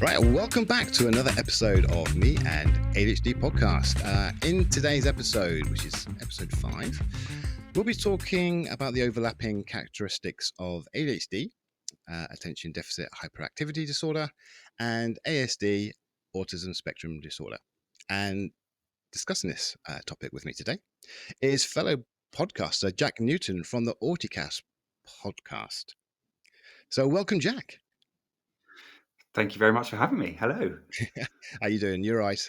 Right, welcome back to another episode of Me and ADHD Podcast. In today's episode, which is episode 5, we'll be talking about the overlapping characteristics of ADHD, attention deficit hyperactivity disorder, and ASD, autism spectrum disorder. And discussing this topic with me today is fellow podcaster Jack Newton from the Auticast Podcast. So welcome, Jack. Thank you very much for having me. Hello. How you doing? You're right.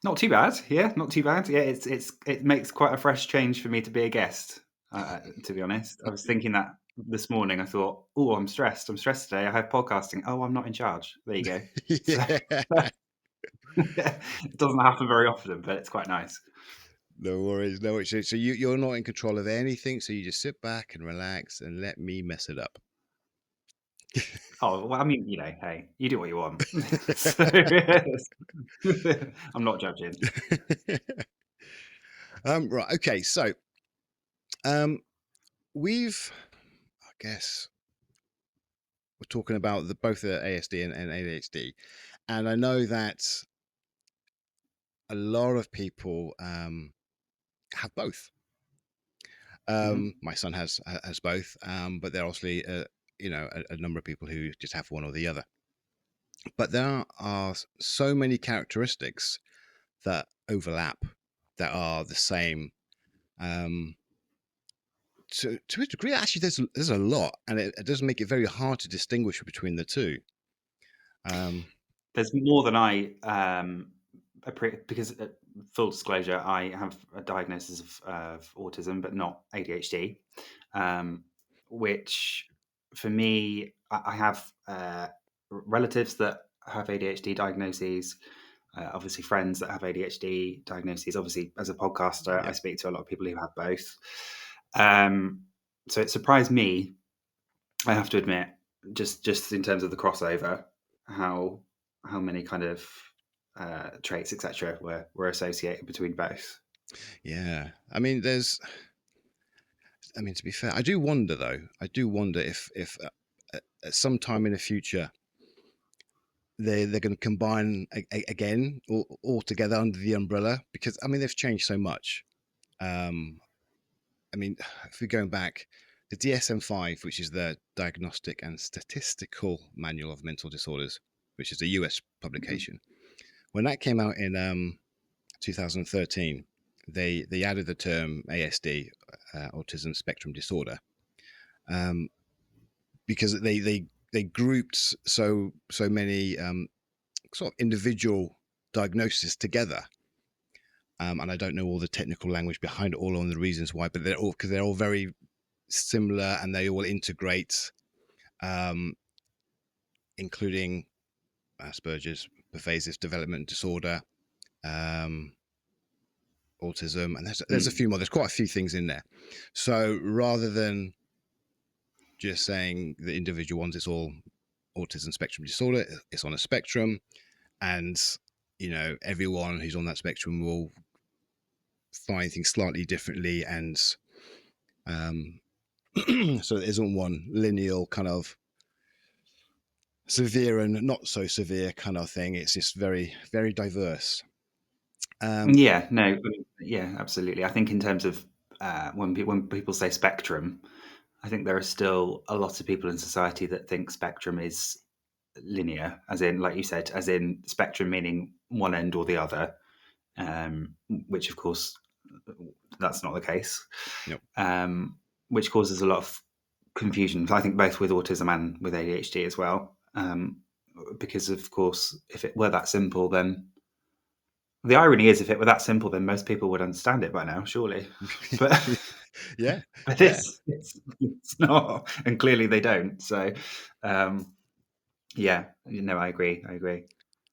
Not too bad. Yeah, not too bad. Yeah, it makes quite a fresh change for me to be a guest. To be honest, I was thinking that this morning. I thought, oh, I'm stressed. I'm stressed today. I have podcasting. Oh, I'm not in charge. There you go. Yeah. It doesn't happen very often, but it's quite nice. No worries, no worries. So you're not in control of anything, so you just sit back and relax and let me mess it up. Oh, well, I mean, hey, you do what you want. I'm not judging. Right, okay, so we're talking about both the ASD and ADHD, and I know that a lot of people have both. My son has both, but there are obviously a number of people who just have one or the other. But there are so many characteristics that overlap that are the same. To a degree, actually, there's a lot, and it does make it very hard to distinguish between the two. There's more than I because full disclosure, I have a diagnosis of autism, but not ADHD, which for me, I have relatives that have ADHD diagnoses, obviously friends that have ADHD diagnoses. Obviously, as a podcaster, I speak to a lot of people who have both. So it surprised me, I have to admit, just in terms of the crossover, how many kind of traits, etc., were associated between both. Yeah, I mean, to be fair, I do wonder though. I do wonder if at some time in the future they're going to combine again all together under the umbrella, because I mean they've changed so much. I mean, if we're going back, the DSM-5, which is the Diagnostic and Statistical Manual of Mental Disorders, which is a US publication, when that came out in 2013, they added the term ASD, autism spectrum disorder, because they grouped so many sort of individual diagnoses together. And I don't know all the technical language behind it, all on the reasons why, but they're all very similar, and they all integrate, including Asperger's, pervasive development disorder, autism, and there's a few more. There's quite a few things in there. So rather than just saying the individual ones, it's all autism spectrum disorder, it's on a spectrum, and everyone who's on that spectrum will find things slightly differently, and so there isn't one lineal kind of severe and not so severe kind of thing. It's just very, very diverse. Yeah, absolutely. I think in terms of when people say spectrum, I think there are still a lot of people in society that think spectrum is linear, as in, like you said, as in spectrum meaning one end or the other, which of course that's not the case. Nope. Which causes a lot of confusion, I think, both with autism and with ADHD as well. Because of course, if it were that simple, then the irony is, if it were that simple, then most people would understand it by now, surely. But yeah, but it's not, and clearly they don't. So, I agree.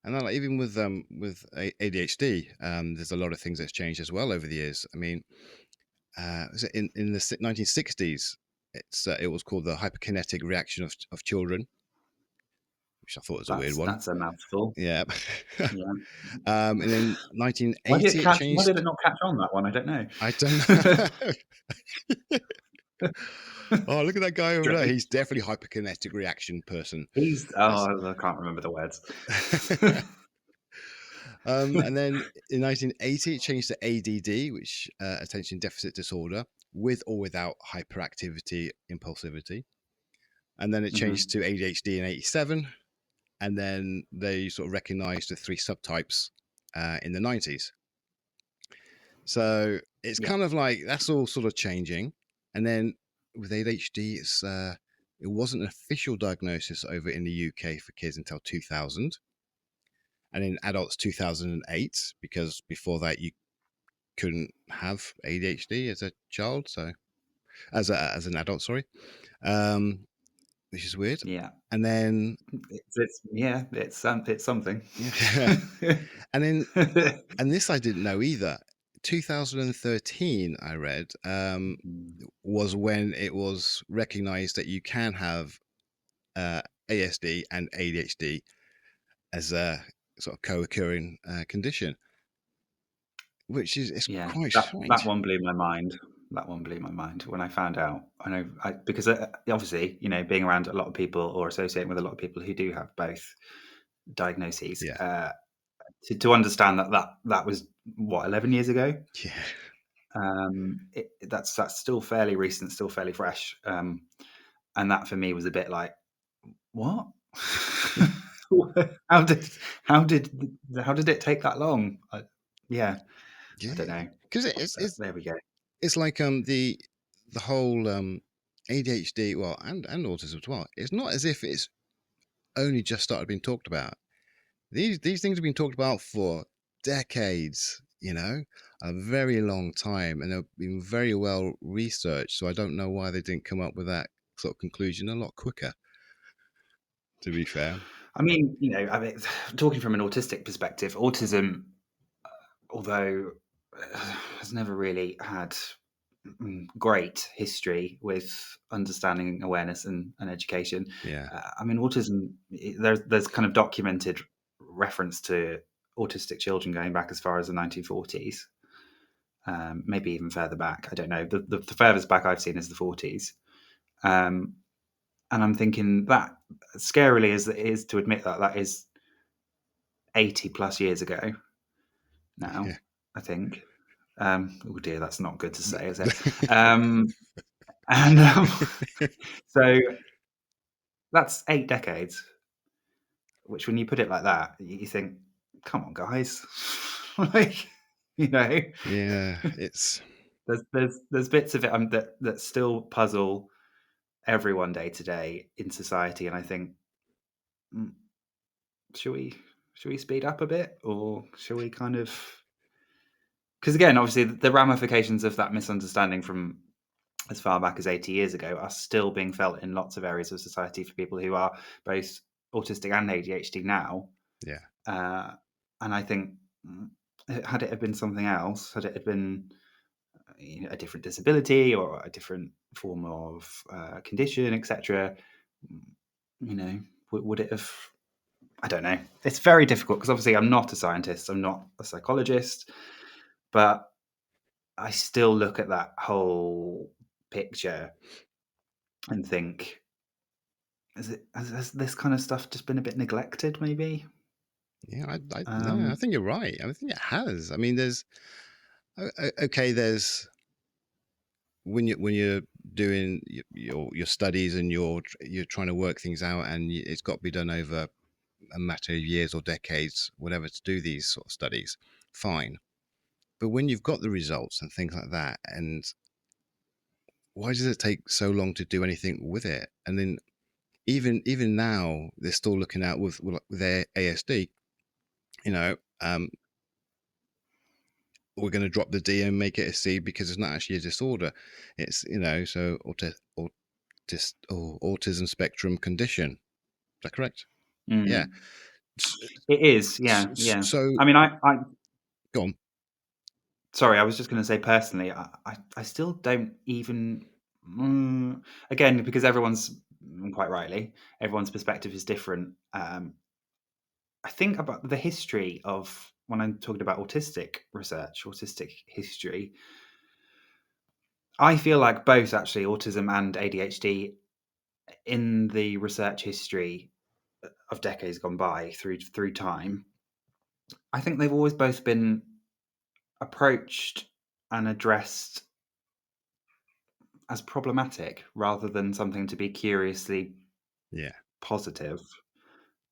And even with ADHD, there's a lot of things that's changed as well over the years. I mean, was it in the 1960s? It was called the hyperkinetic reaction of children, which I thought was a weird one. That's a mouthful. Yeah. Yeah. And in 1980, Why did it not catch on, that one? I don't know. I don't know. Oh, look at that guy over there. Strange. He's definitely hyperkinetic reaction person. That's I can't remember the words. And then in 1980, it changed to ADD, which attention deficit disorder, with or without hyperactivity, impulsivity. And then it changed to ADHD in 87. And then they sort of recognized the three subtypes in the 90s. So it's Yeah. kind of like that's all sort of changing. And then with ADHD, it wasn't an official diagnosis over in the UK for kids until 2000, and in adults 2008, because before that you couldn't have ADHD as a child, so as an adult, sorry, which is weird. Yeah. And then It's something. yeah, and then and this I didn't know either. 2013, I read, was when it was recognized that you can have ASD and ADHD as a sort of co-occurring condition, which is it's Yeah, quite that strange. one blew my mind. That one blew my mind when I found out. I know because obviously, being around a lot of people or associating with a lot of people who do have both diagnoses, Yeah, to understand that was what 11 years ago. yeah, That's still fairly recent, still fairly fresh, and that for me was a bit like, what? how did how did how did it take that long? Yeah, I yeah. don't know. Because But there we go. it's like the whole ADHD, well, and autism as well. It's not as if it's only just started being talked about. These things have been talked about for decades, a very long time, and they've been very well researched. So I don't know why they didn't come up with that sort of conclusion a lot quicker. To be fair, I mean, talking from an autistic perspective, autism, although has never really had great history with understanding, awareness, and education. yeah, I mean, autism. There's kind of documented reference to autistic children going back as far as the 1940s, maybe even further back. I don't know. The furthest back I've seen is the 40s. Um, and I'm thinking that, scarily as it is to admit that is 80 plus years ago now, yeah. I think. Oh dear, that's not good to say, is it? And so that's 8 decades, which when you put it like that, you think, come on, guys. like, you know, Yeah, it's there's bits of it that still puzzle everyone day to day in society. And I think, mm, should we should we speed up a bit, or should we kind of, because again, obviously the ramifications of that misunderstanding from as far back as 80 years ago are still being felt in lots of areas of society for people who are both autistic and ADHD now. yeah, Uh, and I think, had it have been something else, had it have been a different disability or a different form of condition, etc., would it have? I don't know. It's very difficult because obviously I'm not a scientist, I'm not a psychologist, but I still look at that whole picture and think, has this kind of stuff just been a bit neglected, maybe? yeah. No, I Um, think you're right. I think it has. I mean, okay. There's when you're doing your studies and you're trying to work things out, and it's got to be done over a matter of years or decades, whatever, to do these sort of studies. Fine, but when you've got the results and things like that, and why does it take so long to do anything with it? And then even now, they're still looking at with their ASD. You know, we're going to drop the D and make it a C because it's not actually a disorder. It's so autism spectrum condition. Is that correct? Yeah. mm, it is, yeah, yeah. So I mean, I go on. sorry, I was just going to say personally, I still don't even, again, because everyone's, quite rightly, everyone's perspective is different. I think about the history of, when I'm talking about autistic research, autistic history, I feel like both actually autism and ADHD in the research history of decades gone by through time, I think they've always both been approached and addressed as problematic rather than something to be curiously positive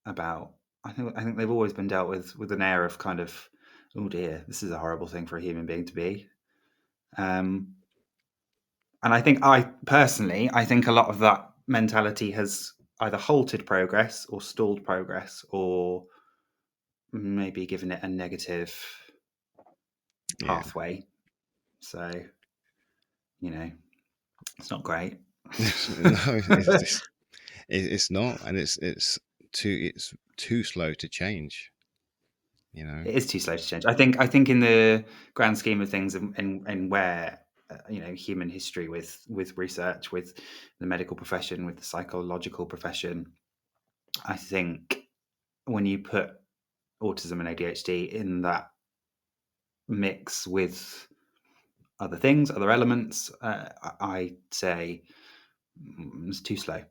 about. I think they've always been dealt with an air of kind of, oh dear, this is a horrible thing for a human being to be. And I think I think a lot of that mentality has either halted progress or stalled progress or maybe given it a negative pathway. So, it's not great. No, it's not, and it's too slow to change. It is too slow to change. I think in the grand scheme of things, and where human history with research, with the medical profession, with the psychological profession, I think when you put autism and ADHD in that mix with other things, other elements, I say it's too slow.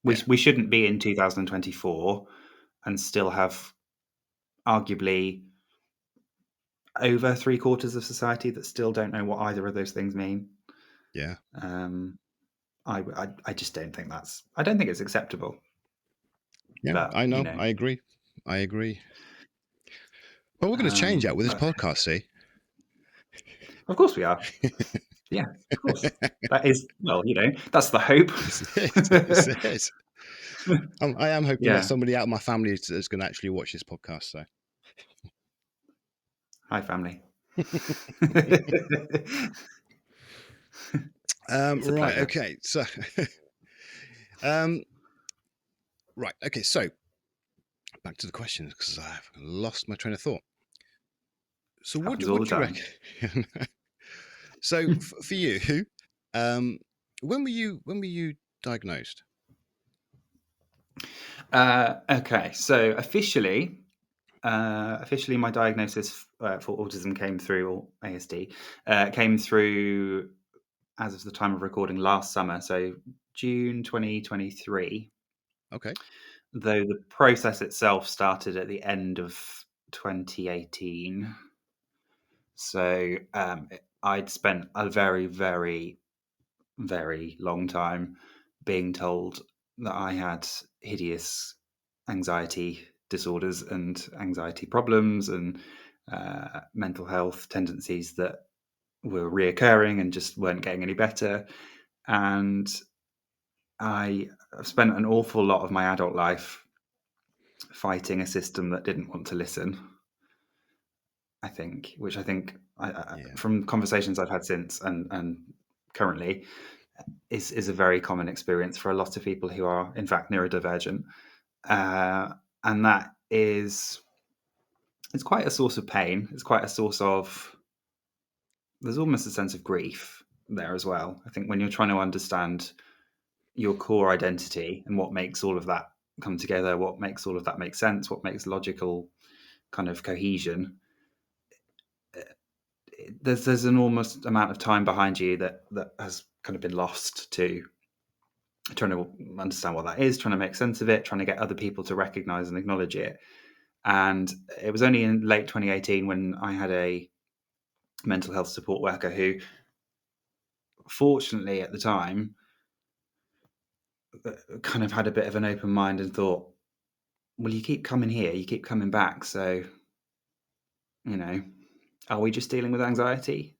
We shouldn't be in 2024 and still have arguably over 3/4 of society that still don't know what either of those things mean. Yeah. I just don't think I don't think it's acceptable. Yeah, But, I know. I agree. But we're going to change that with this podcast, see? Of course we are. Yeah, of course. That is, well, that's the hope. It is. I am hoping that Yeah. somebody out of my family is going to actually watch this podcast. So, Hi, family. It's a right. pleasure. Okay. So, right. Okay. So, back to the questions because I've lost my train of thought. So, what Happens do all the you time. reckon? So, for you, when were you diagnosed? Okay, so officially, my diagnosis for autism came through, or ASD, came through as of the time of recording last summer, so June 2023. Okay. Though the process itself started at the end of 2018. So I'd spent a very, very, very long time being told that I had hideous anxiety disorders and anxiety problems and mental health tendencies that were reoccurring and just weren't getting any better. And I spent an awful lot of my adult life fighting a system that didn't want to listen. I think from conversations I've had since and currently is a very common experience for a lot of people who are in fact neurodivergent, and that is, it's quite a source of pain. It's quite a source of, there's almost a sense of grief there as well. I think when you're trying to understand your core identity and what makes all of that come together, what makes all of that make sense, what makes logical kind of cohesion, there's an enormous amount of time behind you that has kind of been lost to trying to understand what that is, trying to make sense of it, trying to get other people to recognize and acknowledge it. And it was only in late 2018 when I had a mental health support worker who, fortunately at the time, kind of had a bit of an open mind and thought, well, you keep coming here, you keep coming back, so, are we just dealing with anxiety?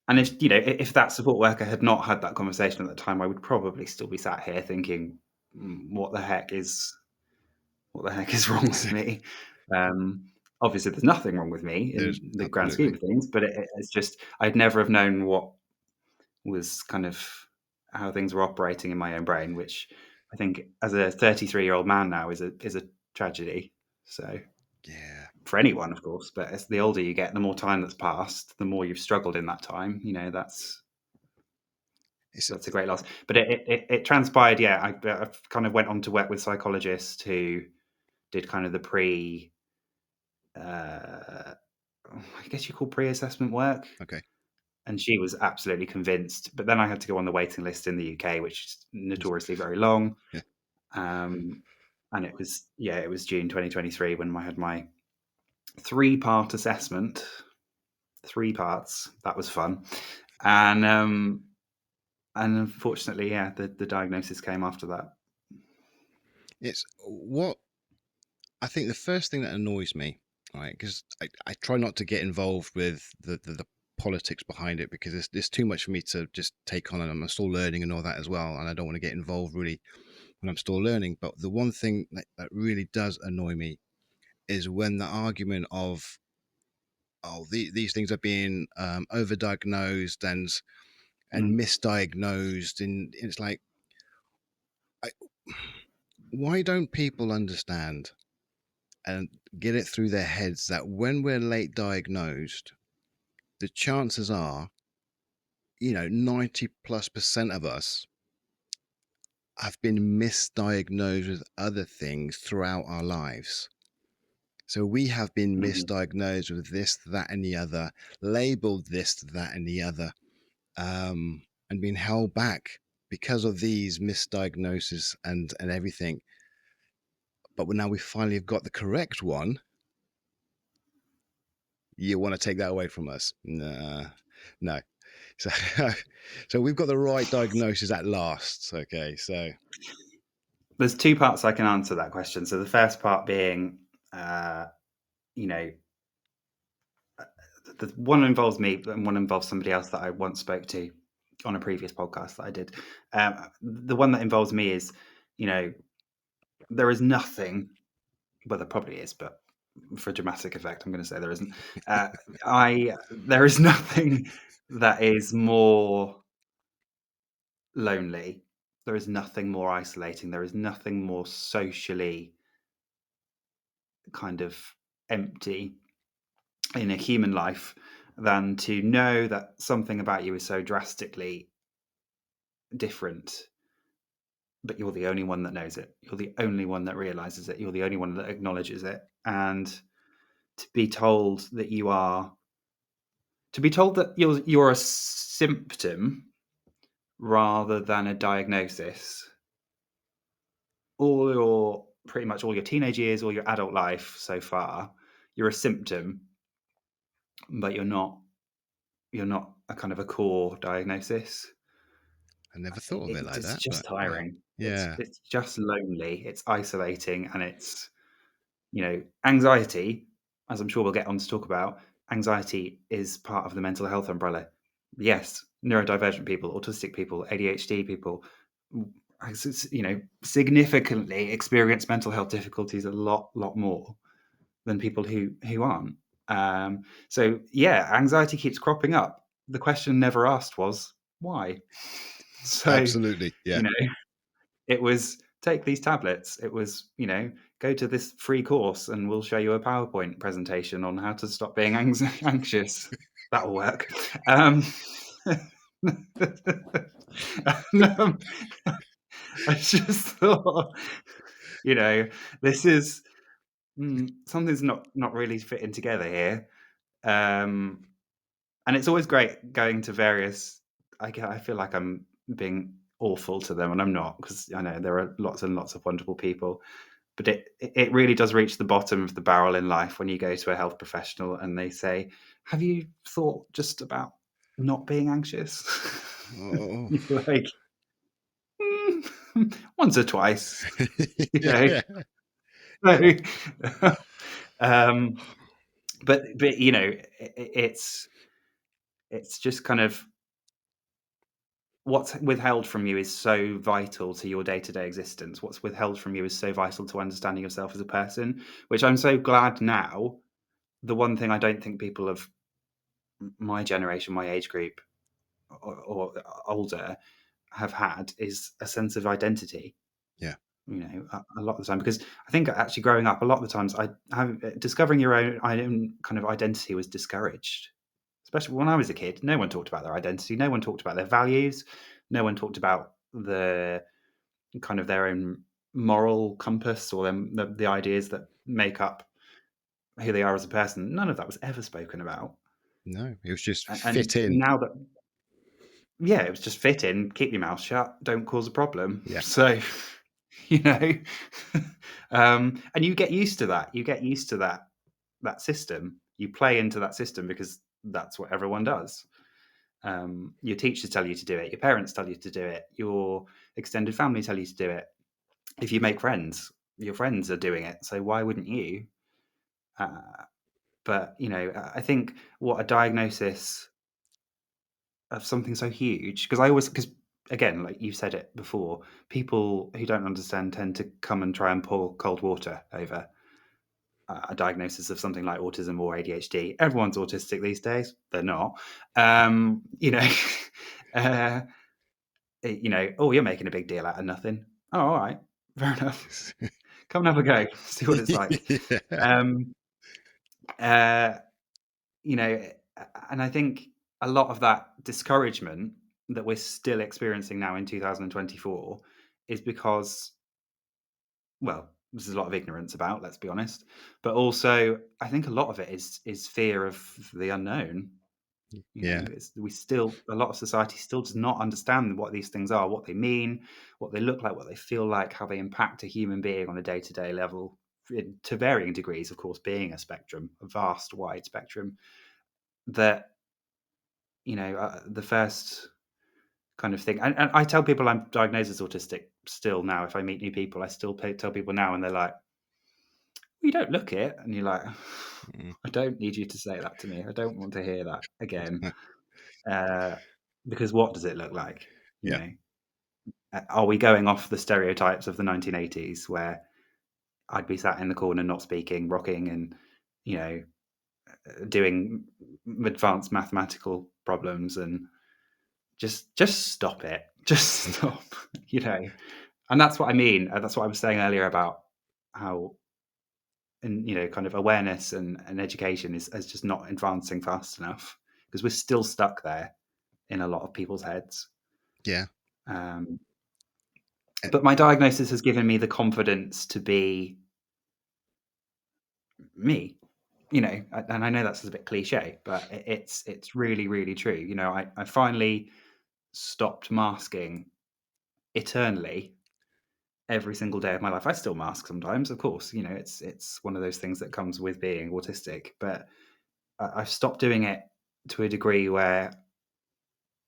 And if that support worker had not had that conversation at the time, I would probably still be sat here thinking, what the heck is wrong with me? Obviously, there's nothing wrong with me There's in the grand scheme absolutely. of things, but it's just I'd never have known what was kind of how things were operating in my own brain, which I think as a 33-year-old man now is a tragedy. So Yeah. for anyone, of course, but as the older you get, the more time that's passed, the more you've struggled in that time. That's a great loss. But it transpired. Yeah, I kind of went on to work with psychologists who did kind of the I guess you call pre-assessment work. Okay. and she was absolutely convinced. But then I had to go on the waiting list in the UK, which is notoriously very long. Yeah. And it was June 2023 when I had my 3-part assessment. 3 parts. That was fun. And unfortunately, the diagnosis came after that. It's what I think the first thing that annoys me, right? Because I try not to get involved with the politics behind it, because it's too much for me to just take on, and I'm still learning and all that as well, and I don't want to get involved really when I'm still learning. But the one thing that really does annoy me is when the argument of, oh, these things are being overdiagnosed and misdiagnosed, and it's like, I, why don't people understand and get it through their heads that when we're late diagnosed, the chances are, 90+% of us have been misdiagnosed with other things throughout our lives. So we have been misdiagnosed with this, that, and the other, labeled this, that, and the other, and been held back because of these misdiagnoses and everything. But now we finally have got the correct one. You want to take that away from us? Nah, no. So, so we've got the right diagnosis at last. Okay, so there's 2 parts I can answer that question. So the first part being, the one involves me and one involves somebody else that I once spoke to on a previous podcast that I did. The one that involves me is, there is nothing. Well, there probably is, but for dramatic effect, I'm going to say there isn't. There is nothing that is more lonely. There is nothing more isolating. There is nothing more socially kind of empty in a human life than to know that something about you is so drastically different, but you're the only one that knows it. You're the only one that realizes it. You're the only one that acknowledges it. And to be told that you're a symptom rather than a diagnosis, pretty much all your teenage years, all your adult life so far, you're a symptom, but you're not a kind of a core diagnosis. I never thought of it like It's that. just But tiring. yeah, It's just lonely. It's isolating, and it's anxiety. As I'm sure we'll get on to talk about, anxiety is part of the mental health umbrella. Yes, neurodivergent people, autistic people, ADHD people, significantly experience mental health difficulties a lot more than people who aren't. So yeah, anxiety keeps cropping up. The question never asked was why. So absolutely. Yeah. it was take these tablets. It was go to this free course and we'll show you a PowerPoint presentation on how to stop being anxious. That'll work. And, I just thought, this is something's not really fitting together here. And it's always great going to various. I feel like I'm being awful to them, and I'm not, because I know there are lots and lots of wonderful people. But it really does reach the bottom of the barrel in life when you go to a health professional and they say, "Have you thought just about not being anxious?" Oh. You're like, once or twice, you know. Yeah. So, but it's just kind of what's withheld from you is so vital to your day-to-day existence. What's withheld from you is so vital to understanding yourself as a person, which I'm so glad now. The one thing I don't think people of my generation, my age group, or older have had is a sense of identity. Yeah. A lot of the time, because I think actually growing up, a lot of the times discovering your own kind of identity was discouraged. Especially when I was a kid, no one talked about their identity. No one talked about their values. No one talked about the kind of their own moral compass or the ideas that make up who they are as a person. None of that was ever spoken about. No, it was just And fit in. now that, yeah, it was just fit in, keep your mouth shut, don't cause a problem. Yeah. So, you know, and you get used to that. You get used to that system. You play into that system because that's what everyone does. Your teachers tell you to do it. Your parents tell you to do it. Your extended family tell you to do it. If you make friends, your friends are doing it. So why wouldn't you? Uh, but I think what a diagnosis of something so huge, because again, like you said it before, people who don't understand tend to come and try and pour cold water over a diagnosis of something like autism or ADHD. Everyone's autistic these days. They're not. You know, uh, oh, you're making a big deal out of nothing. Oh, all right, fair enough. Come and have a go. See what it's like. Yeah. Um, uh, you know, and I think a lot of that discouragement that we're still experiencing now in 2024 is because, well, there's a lot of ignorance about, let's be honest, but also I think a lot of it is fear of the unknown. Yeah. It's, we still, a lot of society still does not understand what these things are, what they mean, what they look like, what they feel like, how they impact a human being on a day-to-day level, to varying degrees, of course, being a spectrum, a vast, wide spectrum. That the first kind of thing, and I tell people I'm diagnosed as autistic still now. If I meet new people, I still tell people now, and they're like, "You don't look it," and you're like, Mm. "I don't need you to say that to me. I don't want to hear that again." Uh, because what does it look like? You Yeah. know, are we going off the stereotypes of the 1980s where I'd be sat in the corner not speaking, rocking, and you know, doing advanced mathematical problems, and just stop it, just stop, and that's what I mean. That's what I was saying earlier about how, and kind of awareness and education is just not advancing fast enough because we're still stuck there in a lot of people's heads. Yeah. Um, Eh, but my diagnosis has given me the confidence to be me, and I know that's a bit cliche, but it's really, really true. I finally stopped masking eternally every single day of my life. I still mask sometimes, of course. It's one of those things that comes with being autistic, but I've stopped doing it to a degree where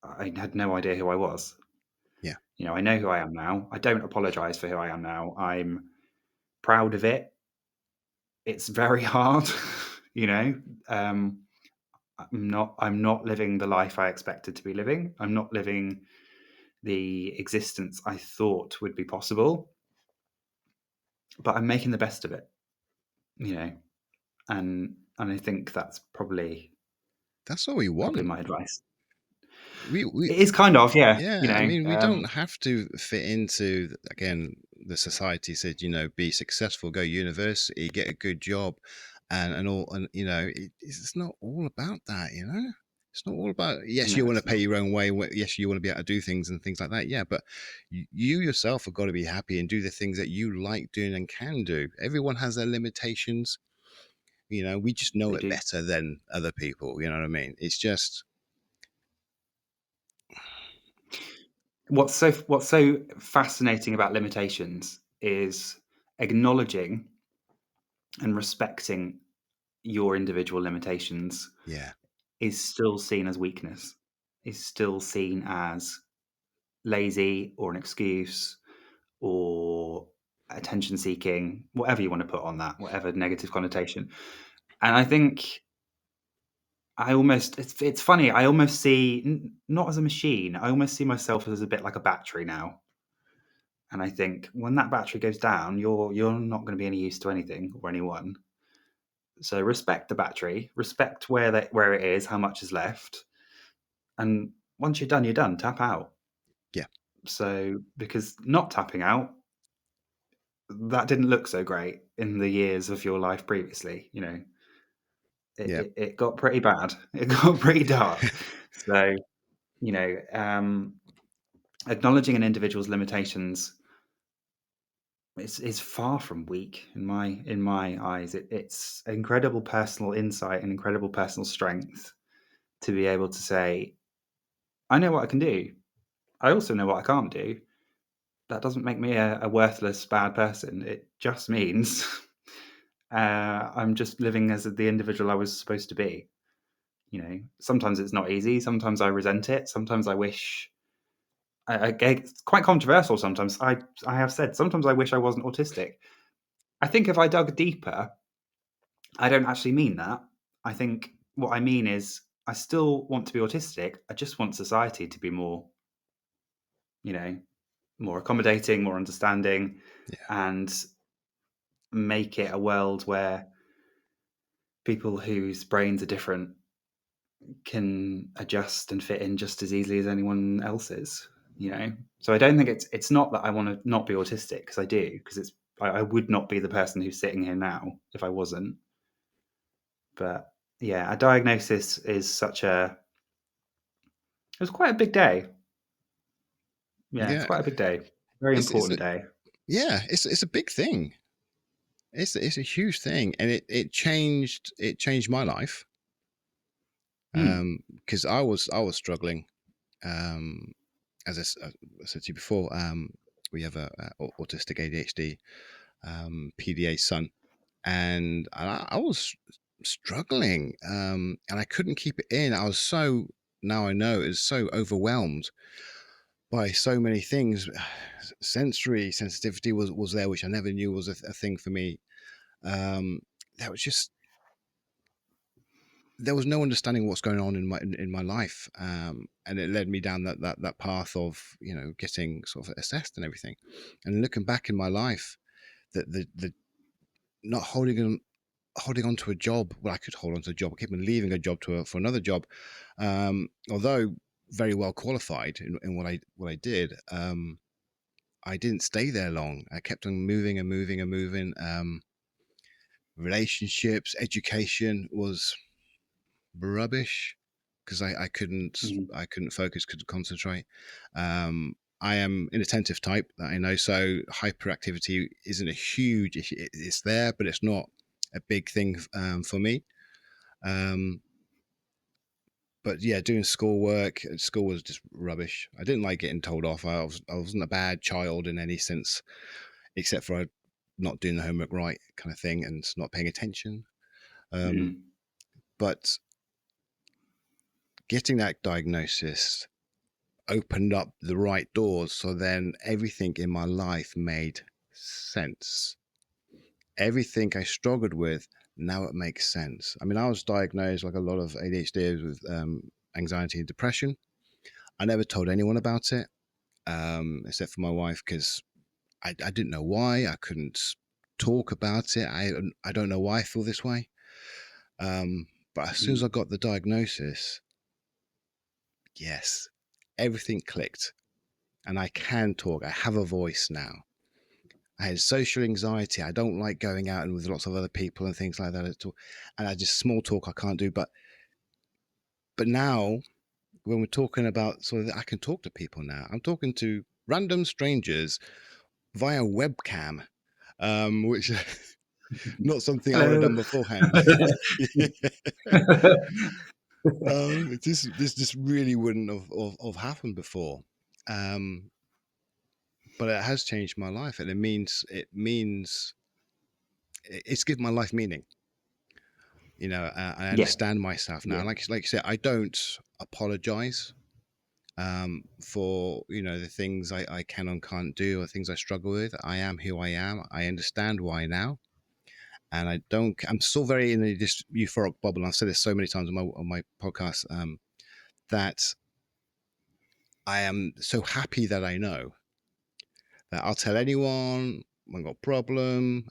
I had no idea who I was. Yeah. I know who I am now. I don't apologize for who I am now. I'm proud of it. It's very hard, you know. Um, I'm not living the life I expected to be living. I'm not living the existence I thought would be possible, but I'm making the best of it, you know. And I think that's probably That's all we want. my advice. We It is kind of, yeah, Yeah, I mean, we don't have to fit into, again, the society said, be successful, go university, get a good job, and all, and it's not all about that, It's not all about, yes, no, you want to it's pay not. your own way, yes, you want to be able to do things and things like that, yeah, but you yourself have got to be happy and do the things that you like doing and can do. Everyone has their limitations, we just know They it do. better than other people, you know what I mean? It's just, What's so fascinating about limitations is acknowledging and respecting your individual limitations yeah, is still seen as weakness, is still seen as lazy or an excuse or attention seeking, whatever you want to put on that, whatever negative connotation. And I think it's funny. I almost see not as a machine. I almost see myself as a bit like a battery now. And I think when that battery goes down, you're not going to be any use to anything or anyone. So respect the battery, respect where it is, how much is left, and once you're done, you're done. Tap out. yeah, So because not tapping out, that didn't look so great in the years of your life previously. It, yeah. it, it got pretty bad. It got pretty dark. So acknowledging an individual's limitations is far from weak in my eyes. It's incredible personal insight and incredible personal strength. to be able to say, I know what I can do. I also know what I can't do. That doesn't make me a worthless, bad person. It just means I'm just living as the individual I was supposed to be. Sometimes it's not easy. Sometimes I resent it. Sometimes I wish. It's quite controversial. Sometimes I have said sometimes I wish I wasn't autistic. I think if I dug deeper, I don't actually mean that. I think what I mean is I still want to be autistic. I just want society to be more, you know, more accommodating, more understanding, Yeah. and make it a world where people whose brains are different can adjust and fit in just as easily as anyone else's. So I don't think it's not that I want to not be autistic, because I do, because I would not be the person who's sitting here now if I wasn't. But yeah, a diagnosis is it was quite a big day. Yeah, it's Yeah. quite a big day. Very It's important day. yeah, it's a big thing. It's a huge thing, and it changed my life. Mm. Because I was struggling. As I said to you before, we have a autistic ADHD PDA son, and I was struggling, and I couldn't keep it in. I was so now I know is so overwhelmed by so many things. Sensory sensitivity was there, which I never knew was a thing for me. That was just there was no understanding what's going on in my life, and it led me down that path of getting sort of assessed and everything. And looking back in my life, that the not holding on to a job. Well, I could hold on to a job. I kept on leaving a job for another job, although very well qualified in what I did. I didn't stay there long. I kept on moving and moving and moving. Relationships, education was rubbish because Mm. I couldn't focus, couldn't concentrate. I am an attentive type that I know, so hyperactivity isn't a huge issue. It's there, but it's not a big thing for me. Um, but yeah, doing schoolwork, school was just rubbish. I didn't like getting told off. I wasn't a bad child in any sense, except for not doing the homework right, kind of thing, and not paying attention. Um, Mm. but getting that diagnosis opened up the right doors, so then everything in my life made sense. Everything I struggled with, now it makes sense. I mean, I was diagnosed like a lot of ADHD with anxiety and depression. I never told anyone about it, except for my wife, because I didn't know why. I couldn't talk about it. I don't know why I feel this way. But as soon as Mm. I got the diagnosis, yes, everything clicked, and I can talk. I have a voice now. I had social anxiety. I don't like going out and with lots of other people and things like that at all. And I just small talk I can't do. But now when we're talking about sort of, I can talk to people now. I'm talking to random strangers via webcam, which not something I would have Hello. done beforehand. This really wouldn't have happened before. Um, but it has changed my life, and it's given my life meaning. I Yeah. understand myself now. Yeah. Like you said, I don't apologize for the things I can and can't do or things I struggle with. I am who I am. I understand why now, and I don't. I'm still very in this euphoric bubble. And I've said this so many times on my podcast, that I am so happy that I know that I'll tell anyone. I've got a problem.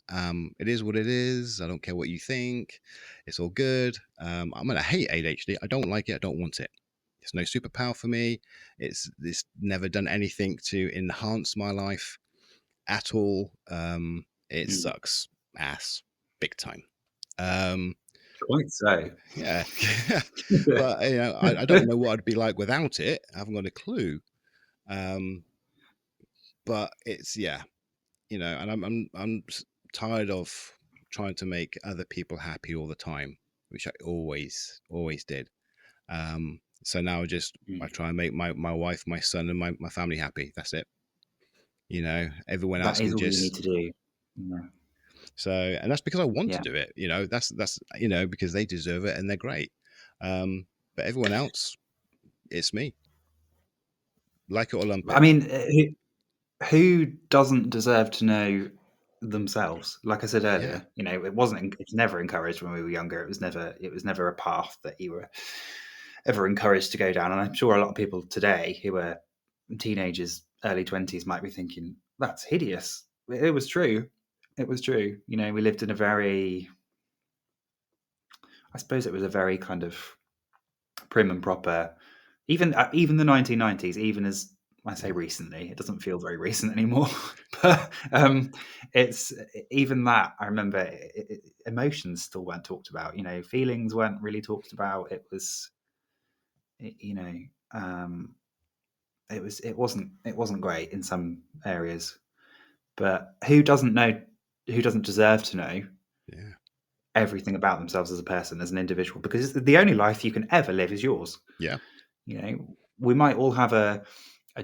It is what it is. I don't care what you think. It's all good. I'm gonna hate ADHD. I don't like it. I don't want it. It's no superpower for me. It's never done anything to enhance my life at all. It Mm. sucks ass big time. Um, Quite so. yeah, but I don't know what I'd be like without it. I haven't got a clue. Um, but it's yeah, and I'm tired of trying to make other people happy all the time, which I always did. So now I try and make my wife, my son, and my family happy. That's it. Everyone else That is can all you need just. to do. Yeah. So, and that's because I want to Yeah. do it. That's because they deserve it and they're great. But everyone else, it's me. Like it or lump I it. mean, who doesn't deserve to know themselves? Like I said Yeah. earlier, it's never encouraged when we were younger. It was never a path that you were ever encouraged to go down. And I'm sure a lot of people today who are teenagers, early 20s might be thinking, that's hideous. It was true. It was true. We lived in I suppose it was a very kind of prim and proper, even the 1990s, even as I say recently, it doesn't feel very recent anymore. But it's even that. I remember emotions still weren't talked about. Feelings weren't really talked about. It was, um, it wasn't great in some areas. But who doesn't know? Who doesn't deserve to know Yeah. everything about themselves as a person, as an individual? Because the only life you can ever live is yours. Yeah. We might all have a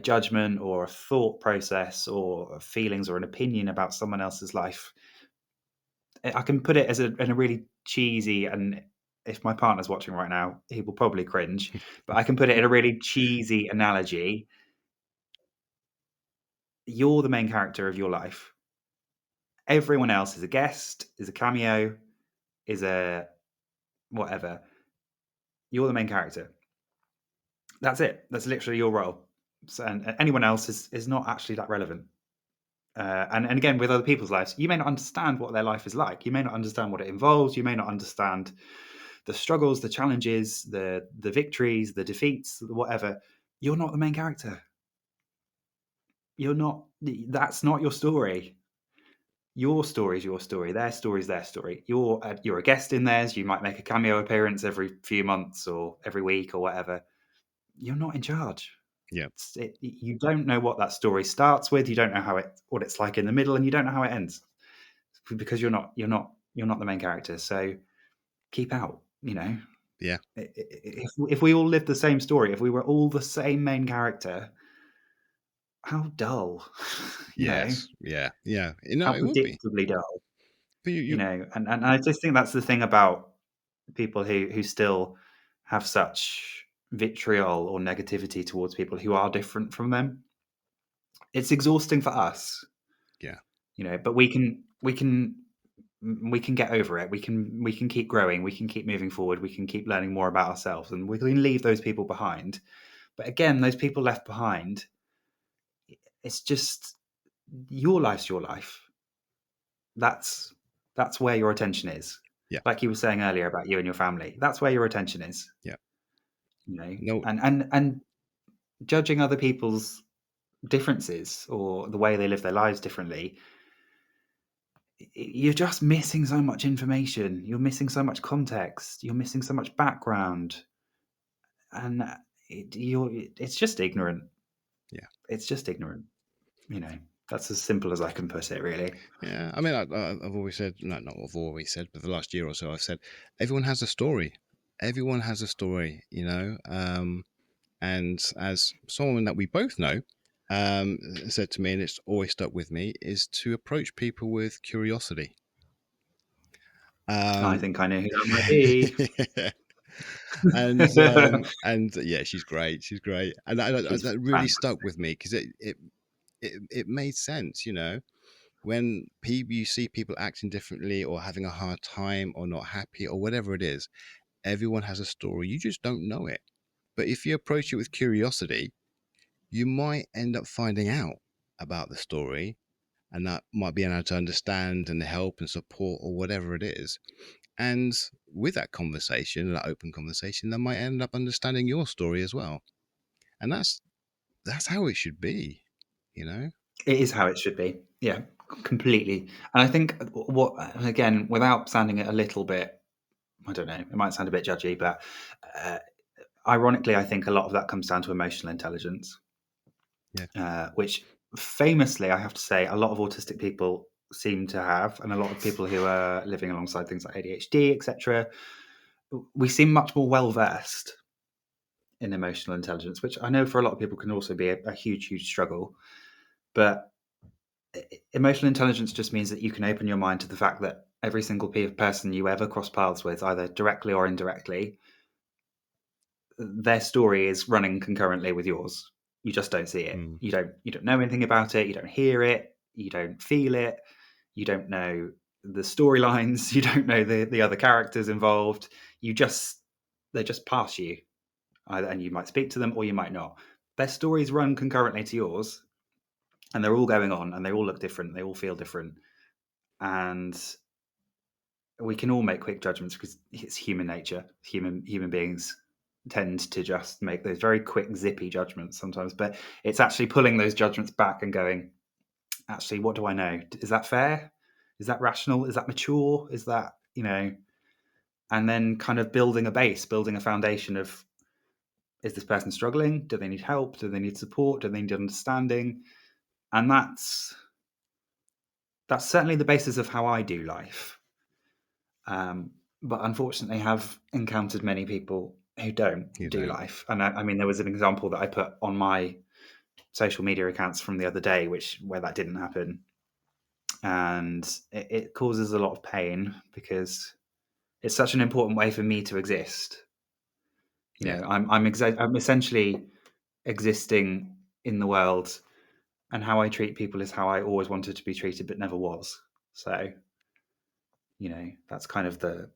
judgment or a thought process or feelings or an opinion about someone else's life. I can put it in a really cheesy, and if my partner's watching right now, he will probably cringe, but I can put it in a really cheesy analogy. You're the main character of your life. Everyone else is a guest, is a cameo, is a whatever. You're the main character. That's it. That's literally your role. So, and anyone else is not actually that relevant. And again, with other people's lives, you may not understand what their life is like. You may not understand what it involves. You may not understand the struggles, the challenges, the victories, the defeats, whatever. You're not the main character. You're not. That's not your story. Your story is your story. Their story is their story. You're a guest in theirs. You might make a cameo appearance every few months or every week or whatever. You're not in charge. Yeah. You don't know what that story starts with. You don't know what it's like in the middle, and you don't know how it ends, because you're not the main character. So keep out. Yeah. If we all lived the same story, if we were all the same main character, how dull. Yes. Yeah. Yeah. How It would be. predictably dull. But And I just think that's the thing about people who still have such vitriol or negativity towards people who are different from them. It's exhausting for us, yeah. but we can get over it. We can keep growing. We can keep moving forward. We can keep learning more about ourselves, and we can leave those people behind. But again, those people left behind, it's just your life's your life. That's where your attention is. Yeah. Like you were saying earlier about you and your family, that's where your attention is. Yeah. No. And judging other people's differences or the way they live their lives differently, you're just missing so much information. You're missing so much context. You're missing so much background, and it's just ignorant. Yeah. It's just ignorant. That's as simple as I can put it, really. Yeah. I mean, I've always said, not I've always said, but the last year or so, I've said, everyone has a story. Everyone has a story, and as someone that we both know said to me, and it's always stuck with me, is to approach people with curiosity. I think I know who that might be. And yeah, she's great. She's great, and She's that really stuck fantastic. with me because it made sense. When you see people acting differently or having a hard time or not happy or whatever it is, everyone has a story. You just don't know it. But if you approach it with curiosity, you might end up finding out about the story, and that might be able to understand and help and support or whatever it is. And with that conversation, that open conversation, they might end up understanding your story as well. And that's how it should be, you know? It is how it should be. Yeah, completely. And I think again, without sounding it a little bit, I don't know, it might sound a bit judgy, but uh, ironically, I think a lot of that comes down to emotional intelligence, which famously, I have to say, a lot of autistic people seem to have, and a lot of people who are living alongside things like ADHD, etc. We seem much more well versed in emotional intelligence, which I know for a lot of people can also be a huge, huge struggle. But emotional intelligence just means that you can open your mind to the fact that every single person you ever cross paths with, either directly or indirectly, their story is running concurrently with yours. You just don't see it. Mm. You don't know anything about it. You don't hear it. You don't feel it. You don't know the storylines. You don't know the other characters involved. They just pass you, and you might speak to them or you might not. Their stories run concurrently to yours, and they're all going on, and they all look different. They all feel different, and we can all make quick judgments because it's human nature. Human beings tend to just make those very quick, zippy judgments sometimes. But it's actually pulling those judgments back and going, actually, what do I know? Is that fair? Is that rational? Is that mature? Is that, and then kind of building a foundation of, is this person struggling? Do they need help? Do they need support? Do they need understanding? And that's certainly the basis of how I do life. But unfortunately, have encountered many people who don't do life. And I mean, there was an example that I put on my social media accounts from the other day, where that didn't happen, and it causes a lot of pain because it's such an important way for me to exist. I'm essentially existing in the world, and how I treat people is how I always wanted to be treated, but never was. So, that's kind of the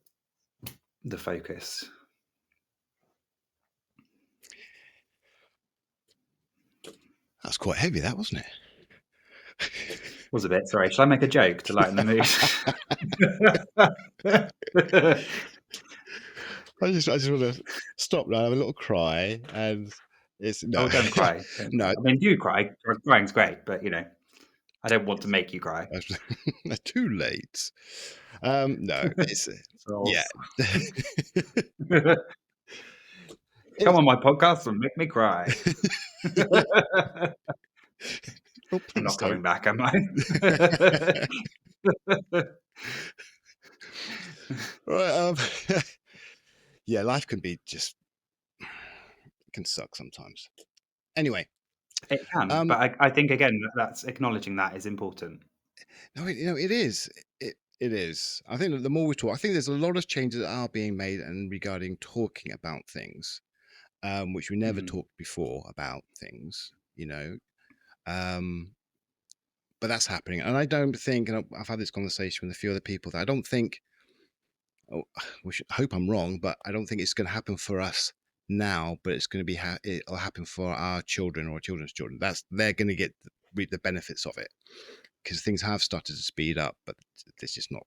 focus. That's quite heavy, that, wasn't it? Was a bit. Sorry. Shall I make a joke to lighten the mood? I just want to stop now, have a little cry, and it's no. Oh, don't cry. No. I mean, you cry. Crying's great, but I don't want to make you cry. Too late. No, it's yeah. Come on my podcast and make me cry. Oh, I'm not coming back, am I? Right. Yeah, life can be can suck sometimes. Anyway, it can, but I think again that's acknowledging that is important. No, it is. It is. I think that the more we talk, I think there's a lot of changes that are being made and regarding talking about things, which we never talked before about things. But that's happening, and I don't think. And I've had this conversation with a few other people that I don't think. Oh, I hope I'm wrong, but I don't think it's going to happen for us now. But it's going to be. It'll happen for our children or children's children. They're going to reap the benefits of it. Because things have started to speed up, but it's just not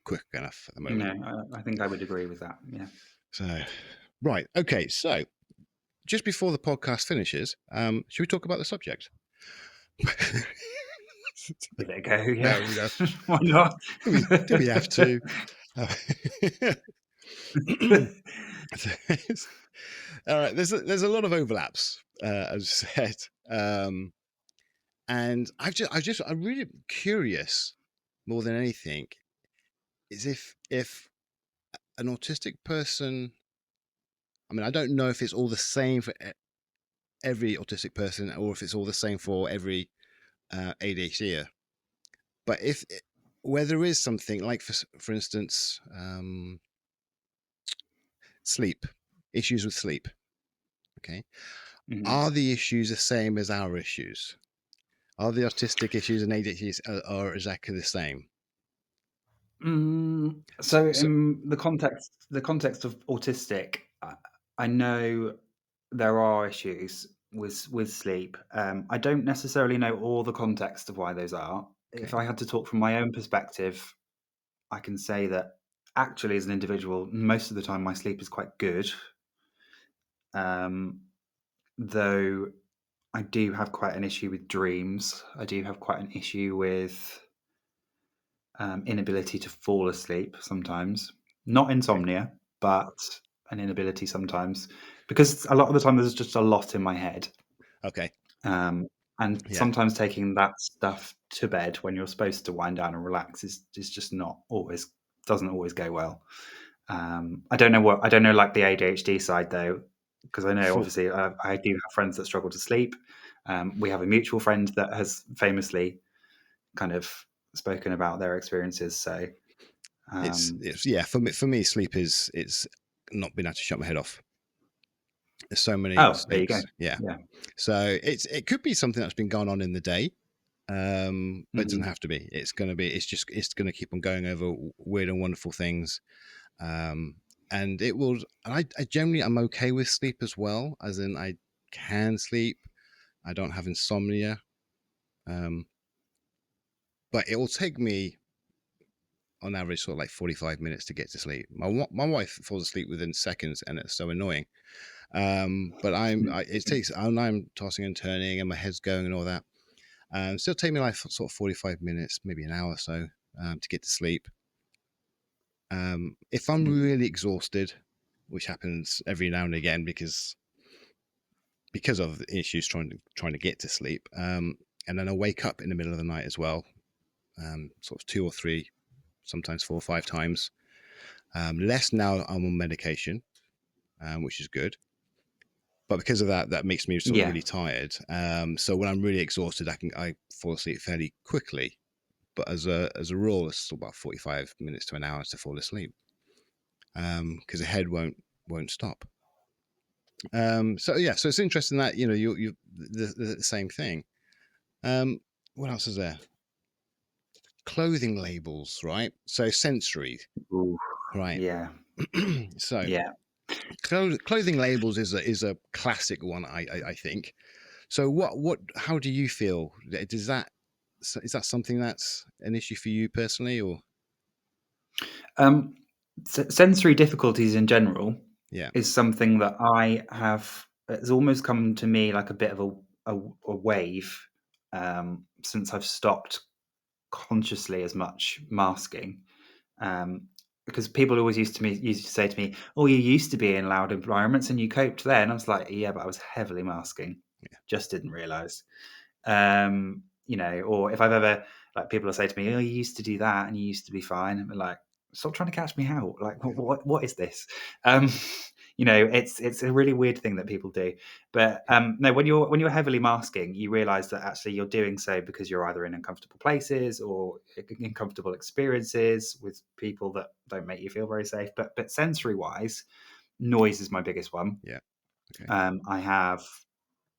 quick enough at the moment. No, I think I would agree with that. Yeah. So, right. Okay. So, just before the podcast finishes, should we talk about the subject? Give it a go. Yeah. No. Why not? Do we have to? All right. There's a lot of overlaps, as I said. And I'm really curious more than anything is if an autistic person, I mean, I don't know if it's all the same for every autistic person or if it's all the same for every ADHD, but where there is something like, for instance, sleep, issues with sleep, okay, are the issues the same as our issues? Are the autistic issues and ADHD are exactly the same? So in the context of autistic, I know there are issues with sleep. I don't necessarily know all the context of why those are. Okay. If I had to talk from my own perspective, I can say that actually, as an individual, most of the time my sleep is quite good. Though I do have quite an issue with dreams. I do have quite an issue with inability to fall asleep sometimes. Not insomnia, but an inability sometimes. Because a lot of the time there's just a lot in my head. Okay. And sometimes taking that stuff to bed when you're supposed to wind down and relax is just doesn't always go well. I don't know like the ADHD side though. because I know obviously I do have friends that struggle to sleep. We have a mutual friend that has famously kind of spoken about their experiences. So it's yeah, for me, sleep is it's not being able to shut my head off. There's so many there you go. mistakes. Yeah. Yeah. So it could be something that's been going on in the day, but it doesn't Mhm. have to be. It's gonna keep on going over weird and wonderful things, and it will. And I generally I'm okay with sleep as well, as in I can sleep. I don't have insomnia, um, but it will take me on average sort of like 45 minutes to get to sleep. My wife falls asleep within seconds, and it's so annoying. But it takes, I'm tossing and turning, and my head's going and all that. Still take me like sort of 45 minutes, maybe an hour or so, to get to sleep. If I'm really exhausted, which happens every now and again because of the issues trying to get to sleep, and then I wake up in the middle of the night as well, sort of 2 or 3, sometimes 4 or 5 times. Less now I'm on medication, which is good. But because of that, that makes me sort of Yeah. really tired. So when I'm really exhausted, I fall asleep fairly quickly. But as a rule, it's about 45 minutes to an hour to fall asleep, because the head won't stop. So yeah, so it's interesting that you the same thing. What else is there? Clothing labels, right? So sensory, Ooh, right? yeah. So Yeah. clothing labels is a classic one, I think. So how do you feel? Is that something that's an issue for you personally, or Um, sensory difficulties in general yeah, is something that I have. It's almost come to me like a bit of a wave since I've stopped consciously as much masking. Um, because people always used to say to me, "Oh, you used to be in loud environments and you coped there." And I was like, "Yeah, but I was heavily masking. yeah, Just didn't realize." Or if I've ever like people will say to me, "Oh, you used to do that and you used to be fine," and I'm like, "Stop trying to catch me out! Like, what is this?" Um, it's a really weird thing that people do. But no, when you're heavily masking, you realise that actually you're doing so because you're either in uncomfortable places or uncomfortable experiences with people that don't make you feel very safe. But sensory wise, noise is my biggest one. yeah, okay, I have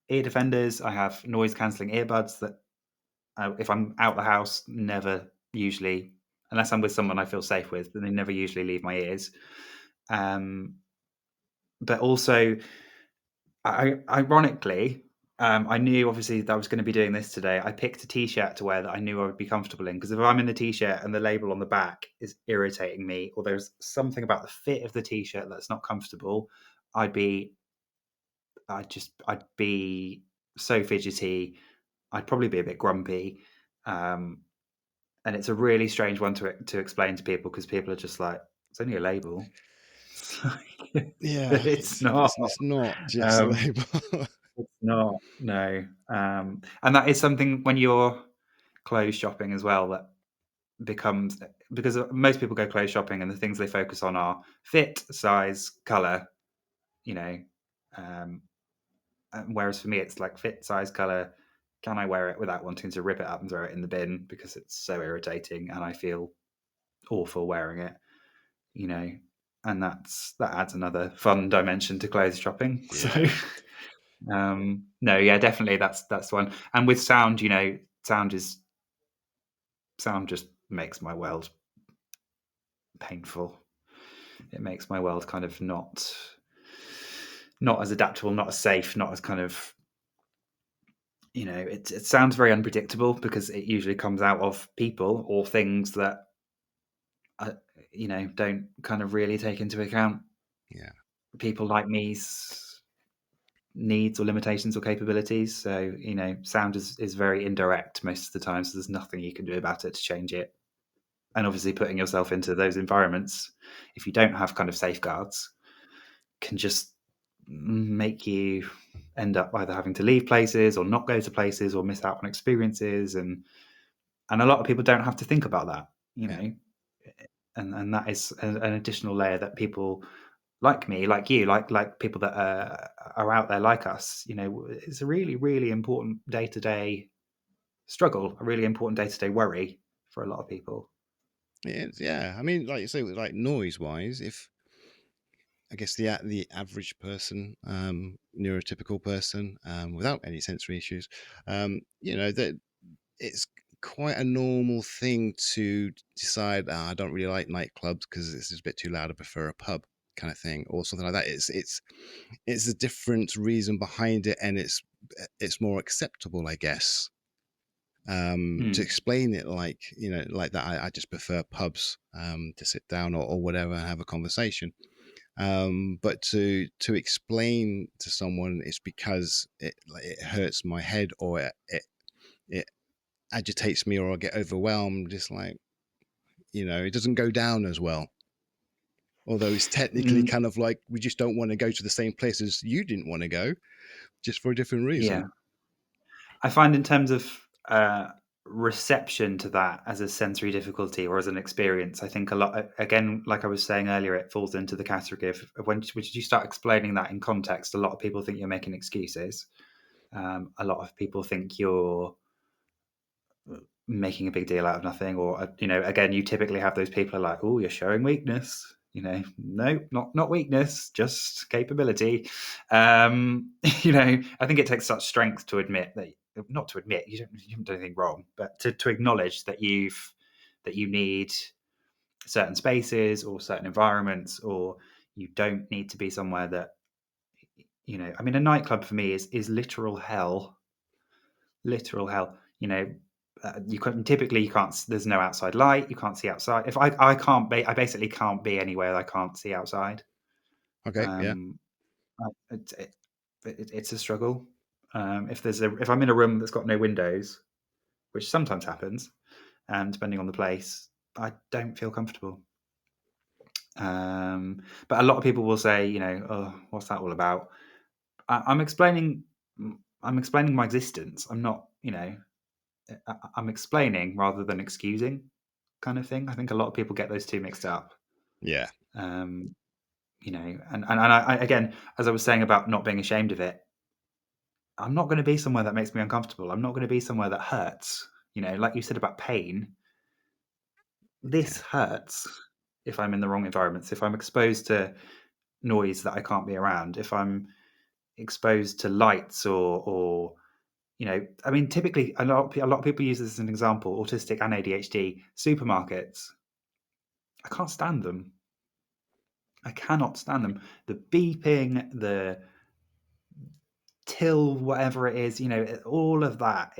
ear defenders. I have noise cancelling earbuds that if I'm out the house, never usually, unless I'm with someone I feel safe with, then they never usually leave my ears. Um, but also, ironically, I knew obviously that I was going to be doing this today. I picked a t-shirt to wear that I knew I would be comfortable in because if I'm in the t-shirt and the label on the back is irritating me, or there's something about the fit of the t-shirt that's not comfortable, I'd be, I'd be so fidgety. I'd probably be a bit grumpy. Um, and it's a really strange one to explain to people because people are just like, "It's only a label." yeah. But it's not. It's not just a Um, label. it's not. No. And that is something when you're clothes shopping as well that becomes because most people go clothes shopping and the things they focus on are fit, size, color. You know, um, whereas for me, it's like fit, size, color. Can I wear it without wanting to rip it up and throw it in the bin because it's so irritating and I feel awful wearing it, you know, and that adds another fun dimension to clothes shopping. So, Yeah, no, yeah, definitely that's one. And with sound, sound just makes my world painful. It makes my world kind of not as adaptable, not as safe, not as kind of it sounds very unpredictable because it usually comes out of people or things that uh, don't kind of really take into account yeah, people like me's needs or limitations or capabilities. So, sound is very indirect most of the time. So there's nothing you can do about it to change it. And obviously putting yourself into those environments, if you don't have kind of safeguards, can just make you end up either having to leave places or not go to places or miss out on experiences. And a lot of people don't have to think about that, yeah, and that is an additional layer that people like me, like you, like people that are out there like us, it's a really, really important day-to-day struggle, a really important day-to-day worry for a lot of people. Yeah. I mean, like you say, like noise wise, if I guess the average person, neurotypical person, without any sensory issues, that it's quite a normal thing to decide, I don't really like nightclubs because it's just a bit too loud. I prefer a pub kind of thing or something like that. It's a different reason behind it, and it's more acceptable, I guess. To Mm. explain it like like that, I just prefer pubs to sit down or whatever and have a conversation. But to explain to someone it's because it hurts my head, or it agitates me, or I get overwhelmed. Just like, it doesn't go down as well. Although it's technically Mm, kind of like we just don't want to go to the same places you didn't want to go, just for a different reason. yeah. I find in terms of reception to that as a sensory difficulty or as an experience, I think a lot, again, like I was saying earlier, it falls into the category of when you start explaining that in context, a lot of people think you're making excuses. A lot of people think you're making a big deal out of nothing, or again, you typically have those people who are like, oh, you're showing weakness. No, not weakness, just capability. I think it takes such strength to admit that, not to admit you haven't done anything wrong, but to acknowledge that you need certain spaces or certain environments, or you don't need to be somewhere that, I mean, a nightclub for me is literal hell. Literal hell. You can't. There's no outside light. You can't see outside. If I can't be, I basically can't be anywhere I can't see outside. Okay, yeah, Um, it's a struggle. If I'm in a room that's got no windows, which sometimes happens, and depending on the place, I don't feel comfortable. But a lot of people will say, oh, what's that all about? I'm explaining. I'm explaining my existence. I'm not, I'm explaining rather than excusing, kind of thing. I think a lot of people get those two mixed up. yeah, Um, and I, again, as I was saying about not being ashamed of it, I'm not going to be somewhere that makes me uncomfortable. I'm not going to be somewhere that hurts. Like you said about pain, yeah, this hurts if I'm in the wrong environments, if I'm exposed to noise that I can't be around, if I'm exposed to lights or I mean, typically a lot of people use this as an example, autistic and ADHD supermarkets. I can't stand them. I cannot stand them. The beeping, the till, whatever it is, all of that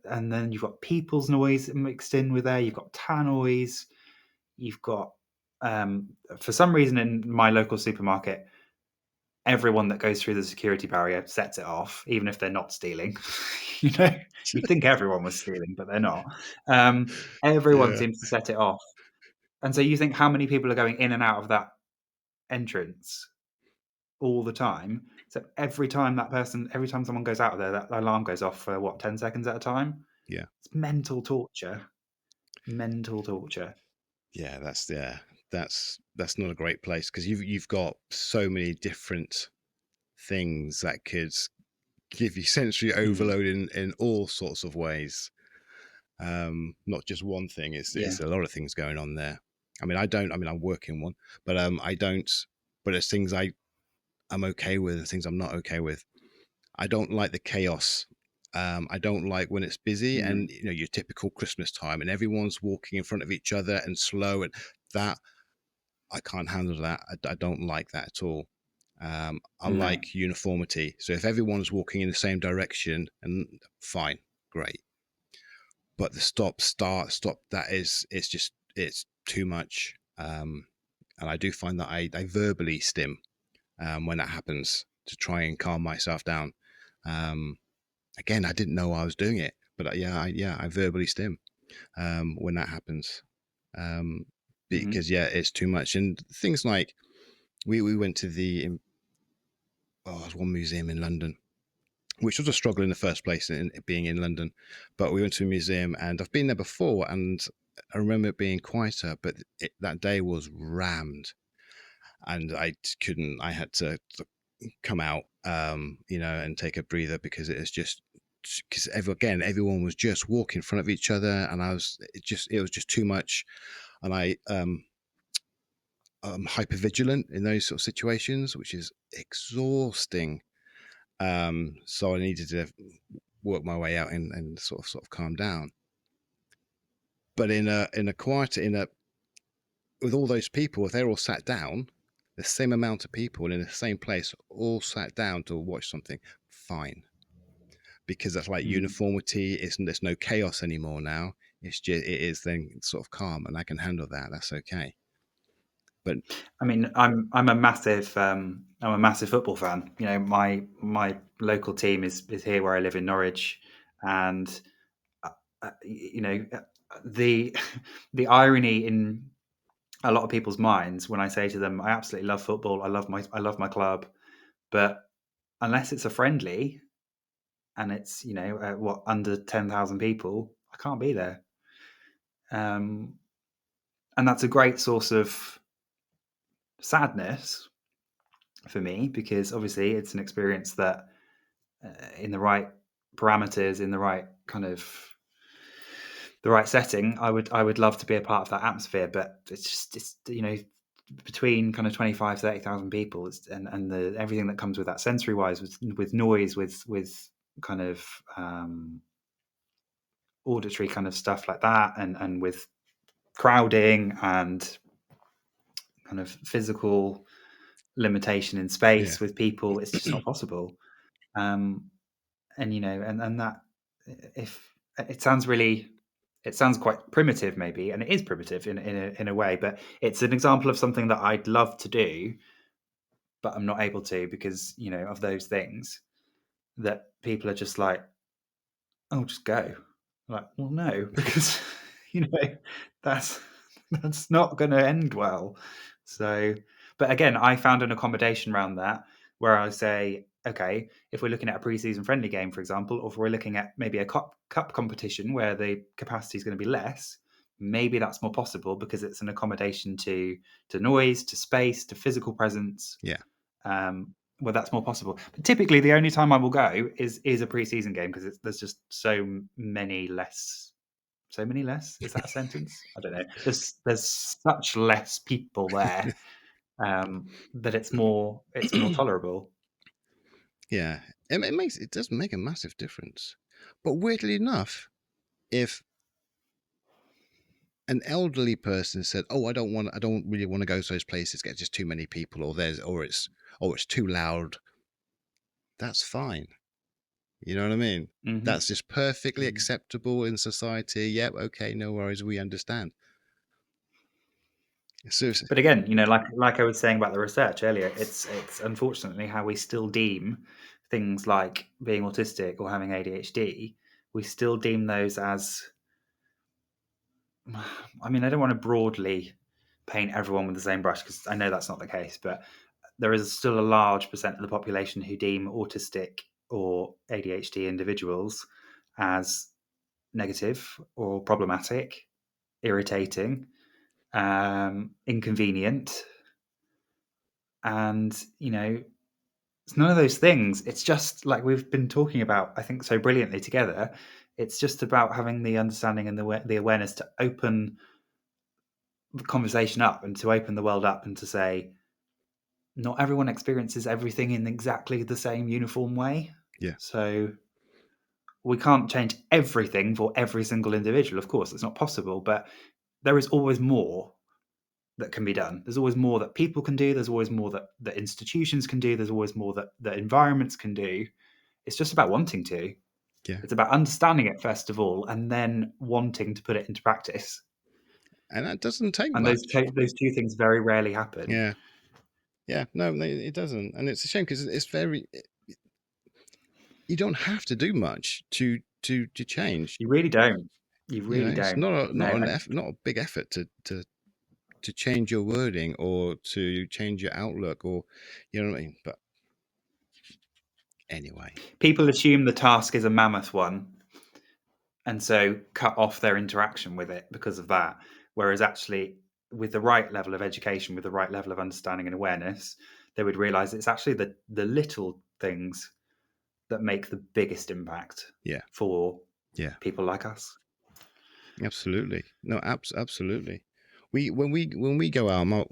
and then you've got people's noise mixed in with there. You've got tannoys. You've got, for some reason in my local supermarket, everyone that goes through the security barrier sets it off, even if they're not stealing. you know, you'd think everyone was stealing, but they're not. Everyone yeah, seems to set it off, and so you think how many people are going in and out of that entrance all the time. So every time someone goes out of there, that alarm goes off for what, 10 seconds at a time. yeah, It's mental torture. Mental torture. yeah. That's not a great place because you've got so many different things that could give you sensory Mm. overload in all sorts of ways. Not just one thing. Yeah. It's a lot of things going on there. I mean, I don't. I mean, I work in one, but I don't. But there's things I'm okay with, and things I'm not okay with. I don't like the chaos. I don't like when it's busy Mm. and your typical Christmas time and everyone's walking in front of each other and slow, and that I can't handle that. I don't like that at all. I No. like uniformity. So if everyone's walking in the same direction, and fine, great. But the stop, start, stop, it's too much. And I do find that I verbally stim when that happens to try and calm myself down. Um, Again, I didn't know I was doing it, but I verbally stim when that happens. Um, Hmm. because it's too much. And things like we went to there's one museum in London, which was a struggle in the first place in being in London, but we went to a museum and I've been there before and I remember it being quieter, but that day was rammed. and couldn't. I had to come out, and take a breather, because it is just because everyone was just walking in front of each other, and it was just too much, and I'm hyper vigilant in those sort of situations, which is exhausting. So I needed to work my way out and sort of calm down. But in a quieter, with all those people, if they're all sat down, the same amount of people in the same place, all sat down to watch something, fine, because that's like uniformity. There's no chaos anymore now. It is then sort of calm, and I can handle that. That's okay. But I mean, I'm a massive football fan. You know, my local team is here where I live in Norwich, and you know, the the irony in a lot of people's minds when I say to them, I absolutely love football. I love my club, but unless it's a friendly and it's under 10,000 people, I can't be there. And that's a great source of sadness for me, because obviously it's an experience that in the right parameters, in the right kind of the right setting, I would love to be a part of that atmosphere. But it's between kind of 25,000-30,000 people, and the everything that comes with that sensory wise, with noise, with kind of auditory kind of stuff like that, and with crowding and kind of physical limitation in space with people, it's just not possible. And that, if it sounds quite primitive maybe, and it is primitive in a way, but it's an example of something that I'd love to do, but I'm not able to, because of those things that people are just like, oh, just go. Like, well, no, because that's not going to end well. So, but again, I found an accommodation around that, where I say, okay, if we're looking at a pre-season friendly game, for example, or if we're looking at maybe a cup competition where the capacity is going to be less, maybe that's more possible, because it's an accommodation to noise, to space, to physical presence. yeah. Well, that's more possible. But typically, the only time I will go is a pre-season game, because there's just so many less. So many less? Is that a sentence? I don't know. There's such less people there, that it's more tolerable. Yeah, it does make a massive difference. But weirdly enough, if an elderly person said, "Oh, I don't really want to go to those places. Get just too many people, or it's too loud," that's fine. You know what I mean? Mm-hmm. That's just perfectly acceptable in society. Yep, okay, no worries, we understand. Seriously. But again, like I was saying about the research earlier, it's unfortunately how we still deem things like being autistic or having ADHD. We still deem those as, I mean, I don't want to broadly paint everyone with the same brush, because I know that's not the case, but there is still a large percent of the population who deem autistic or ADHD individuals as negative or problematic, irritating, inconvenient. And, it's none of those things. It's just like we've been talking about, I think, so brilliantly together. It's just about having the understanding and the awareness to open the conversation up, and to open the world up, and to say, not everyone experiences everything in exactly the same uniform way. Yeah. So we can't change everything for every single individual. Of course, it's not possible, but there is always more that can be done. There's always more that people can do. There's always more that institutions can do. There's always more that environments can do. It's just about wanting to. Yeah. It's about understanding it first of all, and then wanting to put it into practice. And that doesn't take And those much. those two things very rarely happen. Yeah. Yeah. No, it doesn't. And it's a shame, because it's very. You don't have to do much to change. You really don't. You You know, really it's don't. No. not a big effort to change your wording, or to change your outlook, or you know what I mean. But anyway, People assume the task is a mammoth one, and so cut off their interaction with it because of that. Whereas actually, with the right level of education, with the right level of understanding and awareness, they would realize it's actually the little things that make the biggest impact Yeah. for Yeah. people like us. Absolutely. No, absolutely. When we go out,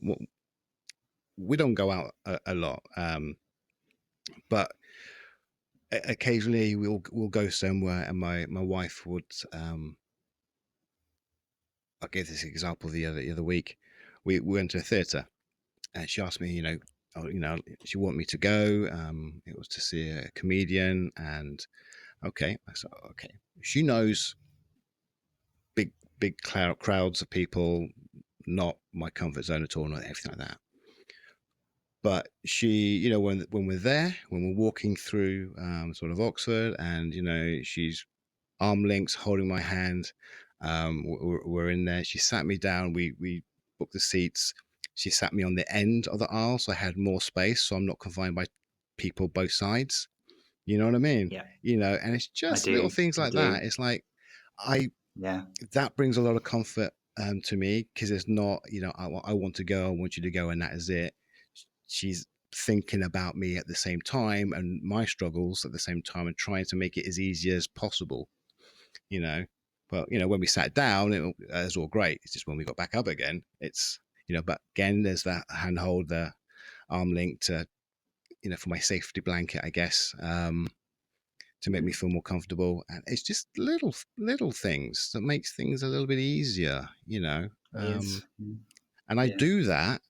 we don't go out a lot, but occasionally we'll go somewhere, and my wife would. I gave this example the other week. We went to a theatre, and she asked me, she wanted me to go. It was to see a comedian, and okay, I said, okay. She knows big crowds of people, not my comfort zone at all, not everything like that. But she, when we're there, when we're walking through sort of Oxford, and she's arm lengths holding my hand, we're in there. She sat me down. We booked the seats. She sat me on the end of the aisle, so I had more space, so I'm not confined by people both sides. You know what I mean? Yeah, And it's I just little do. things I like do. that. It's like I Yeah. that brings a lot of comfort to me, because it's not, I want to go, I want you to go, and that is it. She's thinking about me at the same time, and my struggles at the same time, and trying to make it as easy as possible. you know but when we sat down, it was all great. It's just when we got back up again, it's but again, there's that handhold, the arm link to, for my safety blanket, I guess, to make me feel more comfortable. And it's just little things that makes things a little bit easier. It is. And I Yeah. do that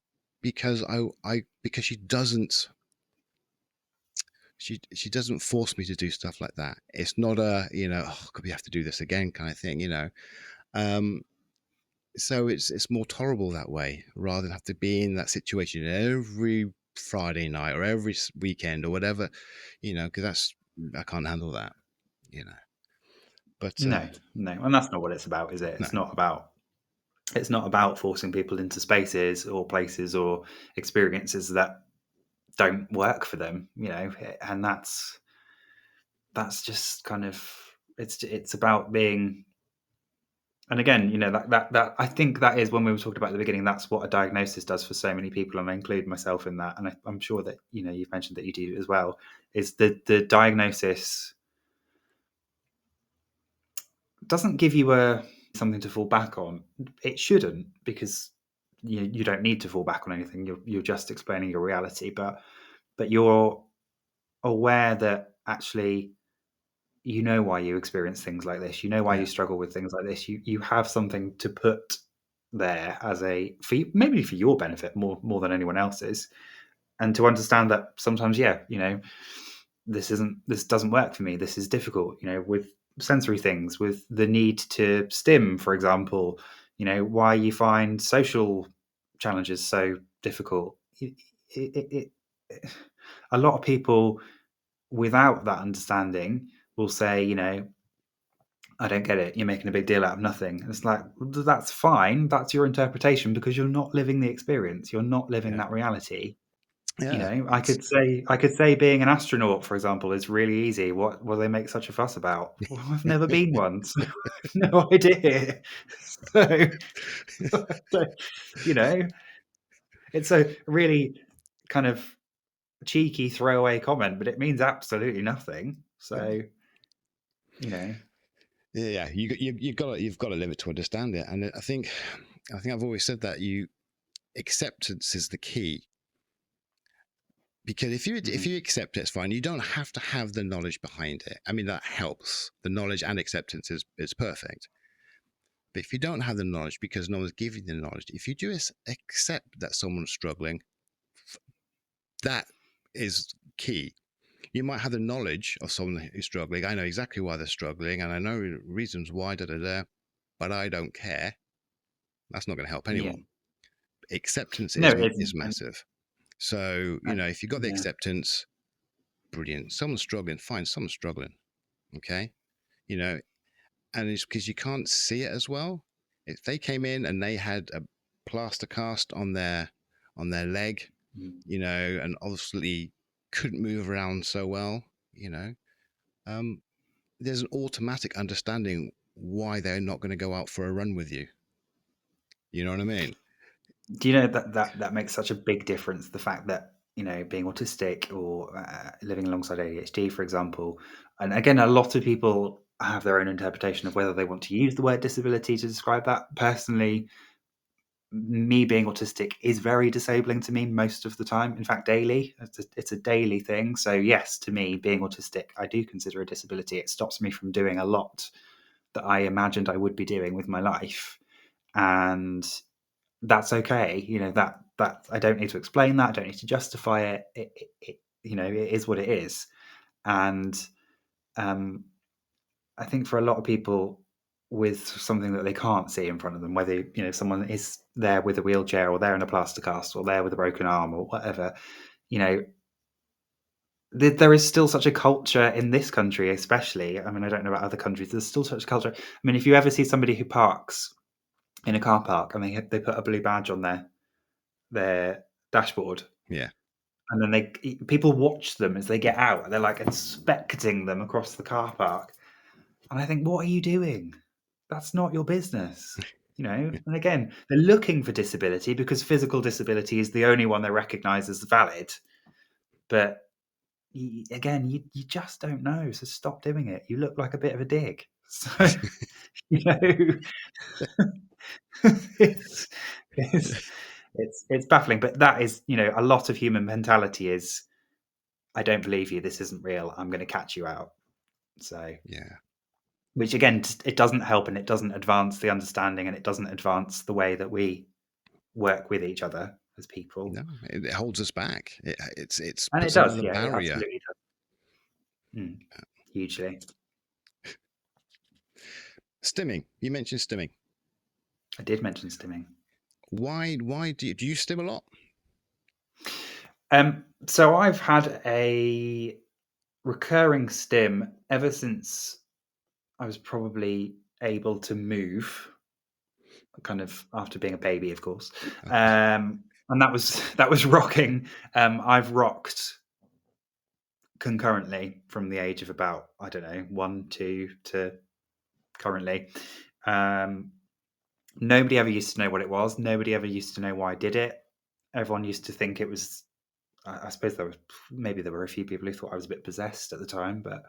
because because she doesn't force me to do stuff like that. It's not a, oh, could we have to do this again kind of thing. Um, so it's more tolerable that way, rather than have to be in that situation every Friday night or every weekend or whatever, because I can't handle that, you know. But No, no, and that's not what it's about, is it? no, It's not about forcing people into spaces or places or experiences that don't work for them, and that's just kind of it's about being. And again, that I think that is, when we were talking about at the beginning, that's what a diagnosis does for so many people, and I include myself in that. And I'm sure that you've mentioned that you do as well. Is the diagnosis doesn't give you something to fall back on. It shouldn't, because you don't need to fall back on anything. You're just explaining your reality, but you're aware that actually why you experience things like this. You know why yeah, you struggle with things like this. You have something to put there as maybe for your benefit more than anyone else's, and to understand that sometimes, this doesn't work for me. This is difficult. With sensory things, with the need to stim, for example. Why you find social challenges so difficult. A lot of people, without that understanding, will say, I don't get it. You're making a big deal out of nothing. And it's like, that's fine. That's your interpretation, because you're not living the experience. You're not living yeah, that reality. yeah. I could say being an astronaut, for example, is really easy. What will they make such a fuss about? Well, I've never been one, so I've no idea. So, so, you know, it's a really kind of cheeky throwaway comment, but it means absolutely nothing. So, you know, Yeah, you've got to live it to understand it. And I think I've always said that acceptance is the key. Because if mhm. you accept it, it's fine. You don't have to have the knowledge behind it. I mean, that helps. The knowledge and acceptance is perfect. But if you don't have the knowledge, because no one's giving you the knowledge, if you just accept that someone's struggling, that is key. You might have the knowledge of someone who's struggling. I know exactly why they're struggling, and I know reasons why, but I don't care. That's not going to help Yeah, anyone. Acceptance no, is it is isn't. And massive. So if you've got the yeah, acceptance, brilliant. Someone's struggling, fine. Someone's struggling. Okay, you know, and it's because you can't see it as well. If they came in and they had a plaster cast on their leg, mm, and obviously couldn't move around so well, you know, um, there's an automatic understanding why they're not going to go out for a run with you. You know what I mean? Do you know that makes such a big difference? The fact that, being autistic or living alongside ADHD, for example, and again, a lot of people have their own interpretation of whether they want to use the word disability to describe that. Personally, me being autistic is very disabling to me most of the time. In fact, daily. It's a daily thing. So yes, to me, being autistic, I do consider a disability. It stops me from doing a lot that I imagined I would be doing with my life, and that's okay. That I don't need to explain that. I don't need to justify it. It is what it is. And um, I think for a lot of people with something that they can't see in front of them, whether someone is there with a wheelchair or they're in a plaster cast or there with a broken arm or whatever, there is still such a culture in this country, especially. I mean, I don't know about other countries. There's still such a culture. I mean, if you ever see somebody who parks in a car park and they put a blue badge on their dashboard, Yeah. and then people watch them as they get out. They're like inspecting them across the car park, and I think, what are you doing? That's not your business, Yeah. And again, they're looking for disability because physical disability is the only one they recognise as valid. But again, you just don't know, so stop doing it. You look like a bit of a dig. So you know, it's, it's it's baffling. But that is, a lot of human mentality is, I don't believe you. This isn't real. I'm going to catch you out. So, Yeah. which again, it doesn't help, and it doesn't advance the understanding, and it doesn't advance the way that we work with each other as people. No, it holds us back. It's And it puts does, another yeah, it barrier. absolutely does. Hugely. Stimming. You mentioned stimming. I did mention stimming. Why do you stim a lot? So I've had a recurring stim ever since I was probably able to move, kind of after being a baby, of course. And that was rocking. I've rocked concurrently from the age of about, I don't know, 1, 2 to currently. Nobody ever used to know what it was. Nobody ever used to know why I did it. Everyone used to think it was, I suppose there were a few people who thought I was a bit possessed at the time, but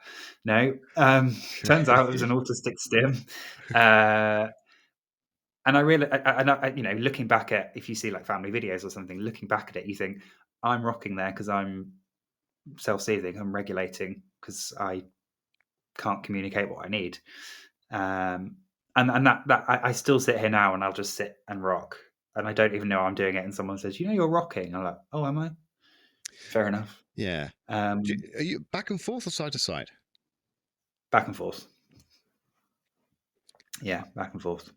no. Turns out it was an autistic stim. And I really, looking back at, if you see like family videos or something, looking back at it, you think, I'm rocking there because I'm self-soothing, I'm regulating because I can't communicate what I need. And that I still sit here now and I'll just sit and rock, and I don't even know I'm doing it. And someone says, you're rocking. I'm like, oh, am I? Fair enough. Yeah. Are you back and forth or side to side? Back and forth. Yeah, back and forth.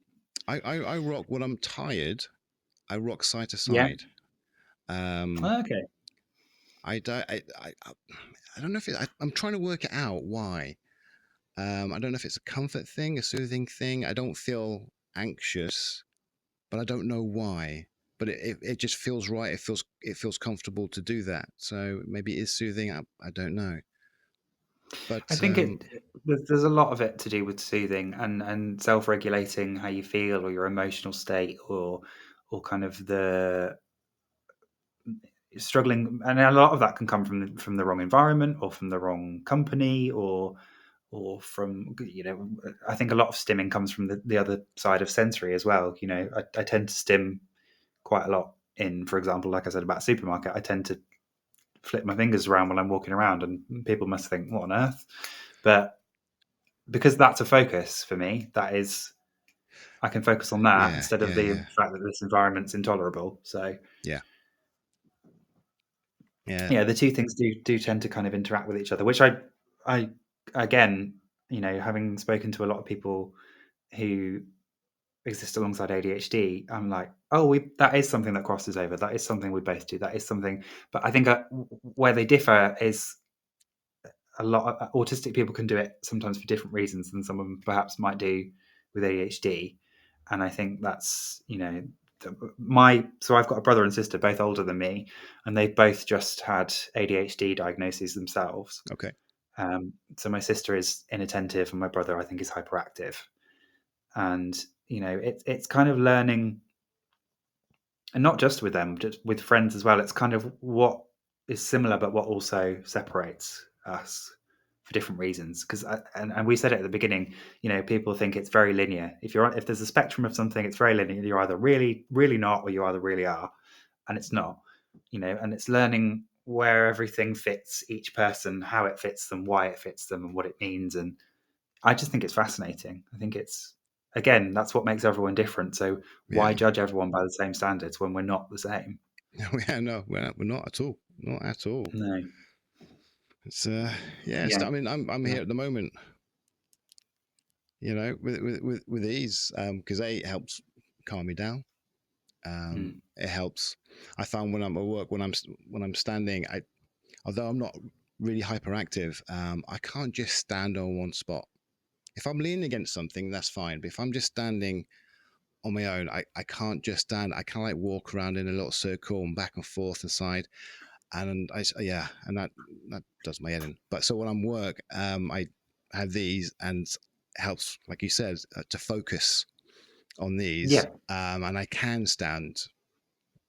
I rock when I'm tired. I rock side to Yeah. side. Okay. I don't know if I'm trying to work it out why. I don't know if it's a comfort thing, a soothing thing. I don't feel anxious, but I don't know why. But it just feels right. It feels comfortable to do that. So maybe it is soothing. I don't know. I But think there's a lot of it to do with soothing and self-regulating how you feel or your emotional state, or kind of the struggling, and a lot of that can come from the wrong environment or from the wrong company, or from, I think a lot of stimming comes from the other side of sensory as well. I tend to stim quite a lot in, for example, like I said about supermarket, I tend to flip my fingers around when I'm walking around, and people must think, what on earth? But because that's a focus for me, that is, I can focus on that yeah, instead of yeah, the yeah, fact that this environment's intolerable. So yeah, yeah, yeah, the two things do tend to kind of interact with each other, which I again, having spoken to a lot of people who exist alongside ADHD, I'm like, oh, that is something that crosses over. That is something we both do. That is something. But I think where they differ is, a lot of autistic people can do it sometimes for different reasons than someone perhaps might do with ADHD. And I think that's, so I've got a brother and sister, both older than me, and they both just had ADHD diagnoses themselves. okay, So my sister is inattentive and my brother, I think, is hyperactive. And, it's kind of learning And not just with them, just with friends as well. It's kind of what is similar, but what also separates us for different reasons. Because and we said it at the beginning, people think it's very linear. If there's a spectrum of something, it's very linear. You're either really, really not, or you either really are, and it's not. And it's learning where everything fits each person, how it fits them, why it fits them, and what it means. And I just think it's fascinating. I think it's, again, that's what makes everyone different. So why Yeah. judge everyone by the same standards when we're not the same? Yeah, no, we're not at all. Not at all. No. It's yeah. Yeah. I mean, I'm Yeah. here at the moment, with ease, because it helps calm me down. Mm. It helps. I found when I'm at work, when I'm standing, although I'm not really hyperactive, I can't just stand on one spot. If I'm leaning against something, that's fine. But if I'm just standing on my own, I can't just stand. I kind of like walk around in a little circle and back and forth and side. And and that does my head in. But so when I'm work, I have these, and it helps, like you said, to focus on these. Yeah. And I can stand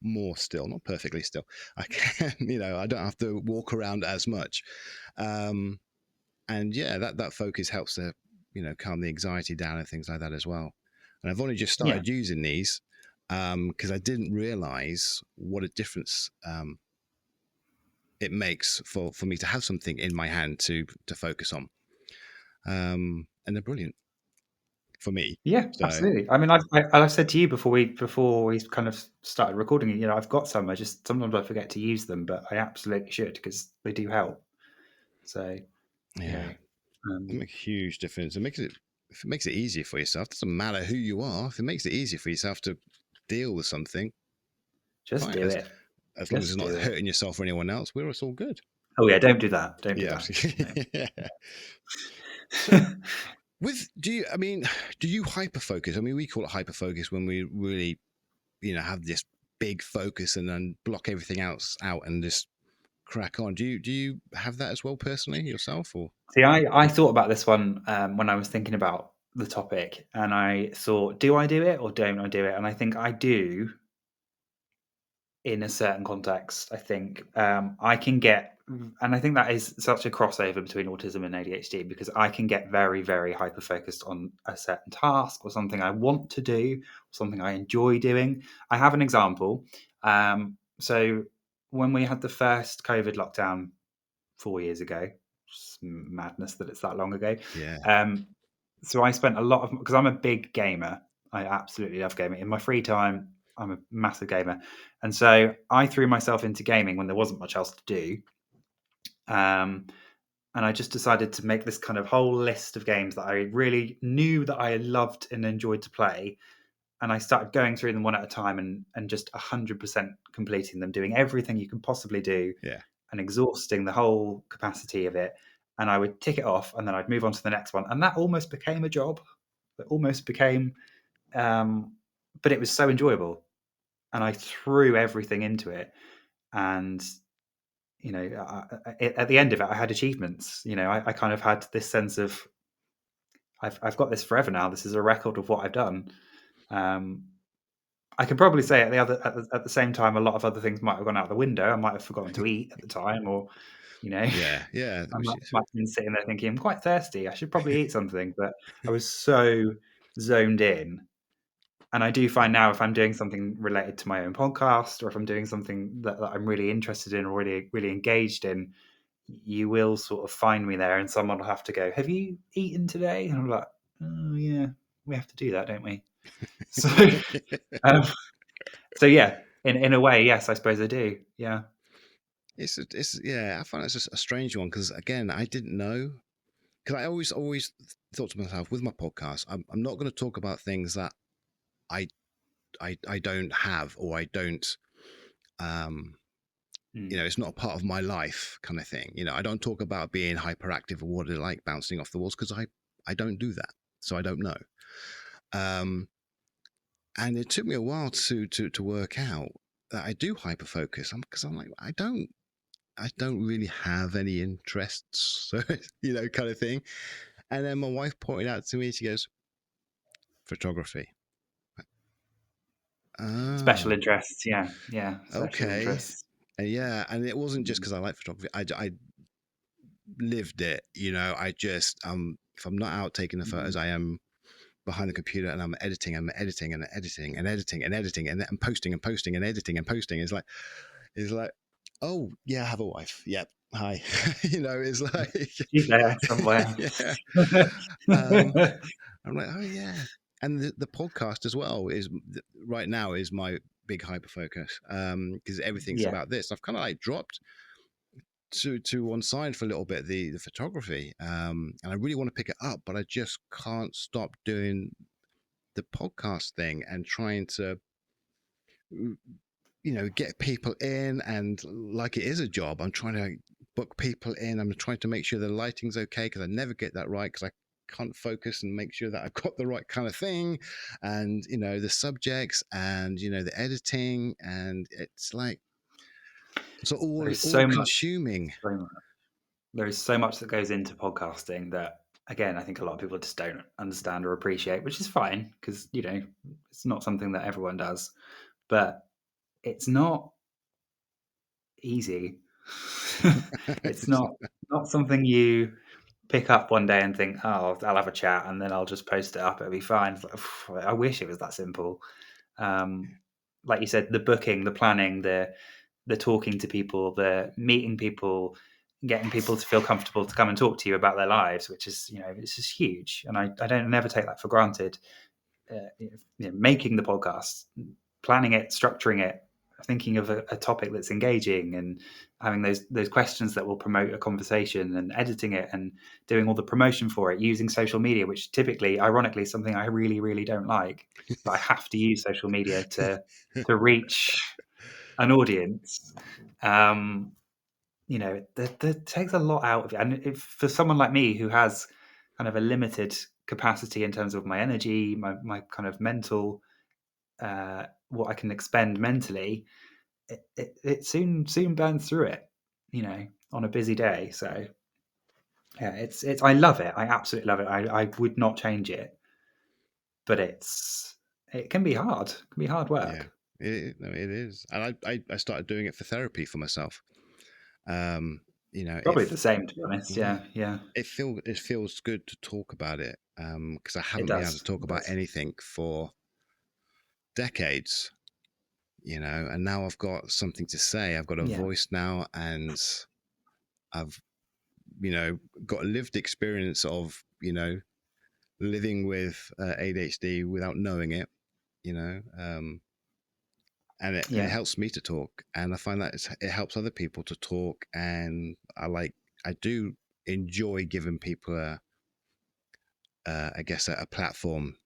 more still, not perfectly still. I can, I don't have to walk around as much. Um, and yeah, that focus helps to, calm the anxiety down and things like that as well. And I've only just Yeah. started using these because I didn't realize what a difference it makes for me to have something in my hand to focus on. And they're brilliant for me. Yeah, So absolutely. I mean, I've said to you before we kind of started recording, I've got some. I just sometimes I forget to use them, but I absolutely should because they do help. So, you yeah, know, it um, makes a huge difference. If it makes it easier for yourself, it doesn't matter who you are. If it makes it easier for yourself to deal with something, just fine. do it. As long as it's Just not do it. hurting yourself or anyone else, we're all good. Oh yeah, don't do that. Don't do Yeah, that. absolutely. No. Yeah. So I mean, do you hyper focus? I mean, we call it hyper focus when we really, have this big focus and then block everything else out and just crack on. Do you have that as well personally yourself, or? See, I thought about this one when I was thinking about the topic, and I thought, do I do it or don't I do it? And I think I do in a certain context. I think I can get, and I think that is such a crossover between autism and ADHD because I can get very, very hyper focused on a certain task or something I want to do, something I enjoy doing. I have an example. So when we had the first COVID lockdown 4 years ago, just madness that it's that long ago. Yeah, Um, so I spent a lot of, because I'm a big gamer. I absolutely love gaming. In my free time, I'm a massive gamer, and so I threw myself into gaming when there wasn't much else to do. Um, and I just decided to make this kind of whole list of games that I really knew that I loved and enjoyed to play. And I started going through them one at a time and just 100% completing them, doing everything you can possibly do yeah, and exhausting the whole capacity of it. And I would tick it off and then I'd move on to the next one. And that almost became a job. It almost became, but it was so enjoyable. And I threw everything into it. And, at the end of it, I had achievements. I kind of had this sense of, I've got this forever now. This is a record of what I've done. Um, I can probably say at the same time, a lot of other things might have gone out the window. I might have forgotten to eat at the time, or yeah, yeah. I Which might have been sitting there thinking, I'm quite thirsty. I should probably eat something. But I was so zoned in. And I do find now if I'm doing something related to my own podcast or if I'm doing something that I'm really interested in or really, really engaged in, you will sort of find me there and someone will have to go, have you eaten today? And I'm like, oh, yeah, we have to do that, don't we? So, um, so yeah, in a way, yes, I suppose I do. Yeah. it's yeah. I find it's just a strange one because again, I didn't know, because I always thought to myself with my podcast, I'm not going to talk about things that I I don't have, or I don't um Mm. it's not a part of my life kind of thing. I don't talk about being hyperactive or what it's like bouncing off the walls because I don't do that, so I don't know. Um, and it took me a while to work out that I do hyper focus. Because I'm like I don't really have any interests, so kind of thing. And then my wife pointed out to me, she goes, photography. Ah, Special interests, yeah, special okay. interests. Yeah, and it wasn't just Mm. because I like photography. I lived it, I just if I'm not out taking the photos, Mm. I am behind the computer and I'm editing and editing and editing and editing and editing and posting and posting and editing and posting. It's like, oh yeah, I have a wife. Yep. Hi. It's like She's there somewhere. yeah. Um, I'm like, oh yeah. And the podcast as well is right now is my big hyper focus because everything's Yeah. about this. I've kind of like dropped to one side for a little bit the photography and I really want to pick it up, but I just can't stop doing the podcast thing and trying to get people in, and like it is a job, I'm trying to book people in. I'm trying to make sure the lighting's okay because I never get that right because I can't focus and make sure that I've got the right kind of thing, and the subjects, and the editing, and it's like so There is all so much, consuming. so much. There is so much that goes into podcasting that, again, I think a lot of people just don't understand or appreciate, which is fine because, it's not something that everyone does. But it's not easy. It's It's not something you pick up one day and think, "Oh, I'll have a chat and then I'll just post it up. It'll be fine." It's like, I wish it was that simple. Um, like you said, the booking, the planning, the talking to people, the meeting people, getting people to feel comfortable to come and talk to you about their lives, which is, it's just huge. And I don't never take that for granted. Making the podcast, planning it, structuring it, thinking of a topic that's engaging, and having those questions that will promote a conversation, and editing it, and doing all the promotion for it, using social media, which typically, ironically, is something I really, really don't like, but I have to use social media to reach an audience. Um, that takes a lot out of it, and for someone like me who has kind of a limited capacity in terms of my energy, my kind of mental, what I can expend mentally, it soon burns through it, on a busy day. So yeah, it's I love it. I absolutely love it. I would not change it, but it can be hard. It can be hard Yeah, work. no, it is, and I started doing it for therapy for myself. um Probably the same, to be honest. yeah, Yeah. it feels good to talk about it because I It haven't been able to does. talk It about does. anything for decades, and now I've got something to say. I've got a Yeah. voice now, and I've got a lived experience of living with ADHD without knowing it, you know and it Yeah. helps me to talk, and I find that it helps other people to talk, and I do enjoy giving people I guess a platform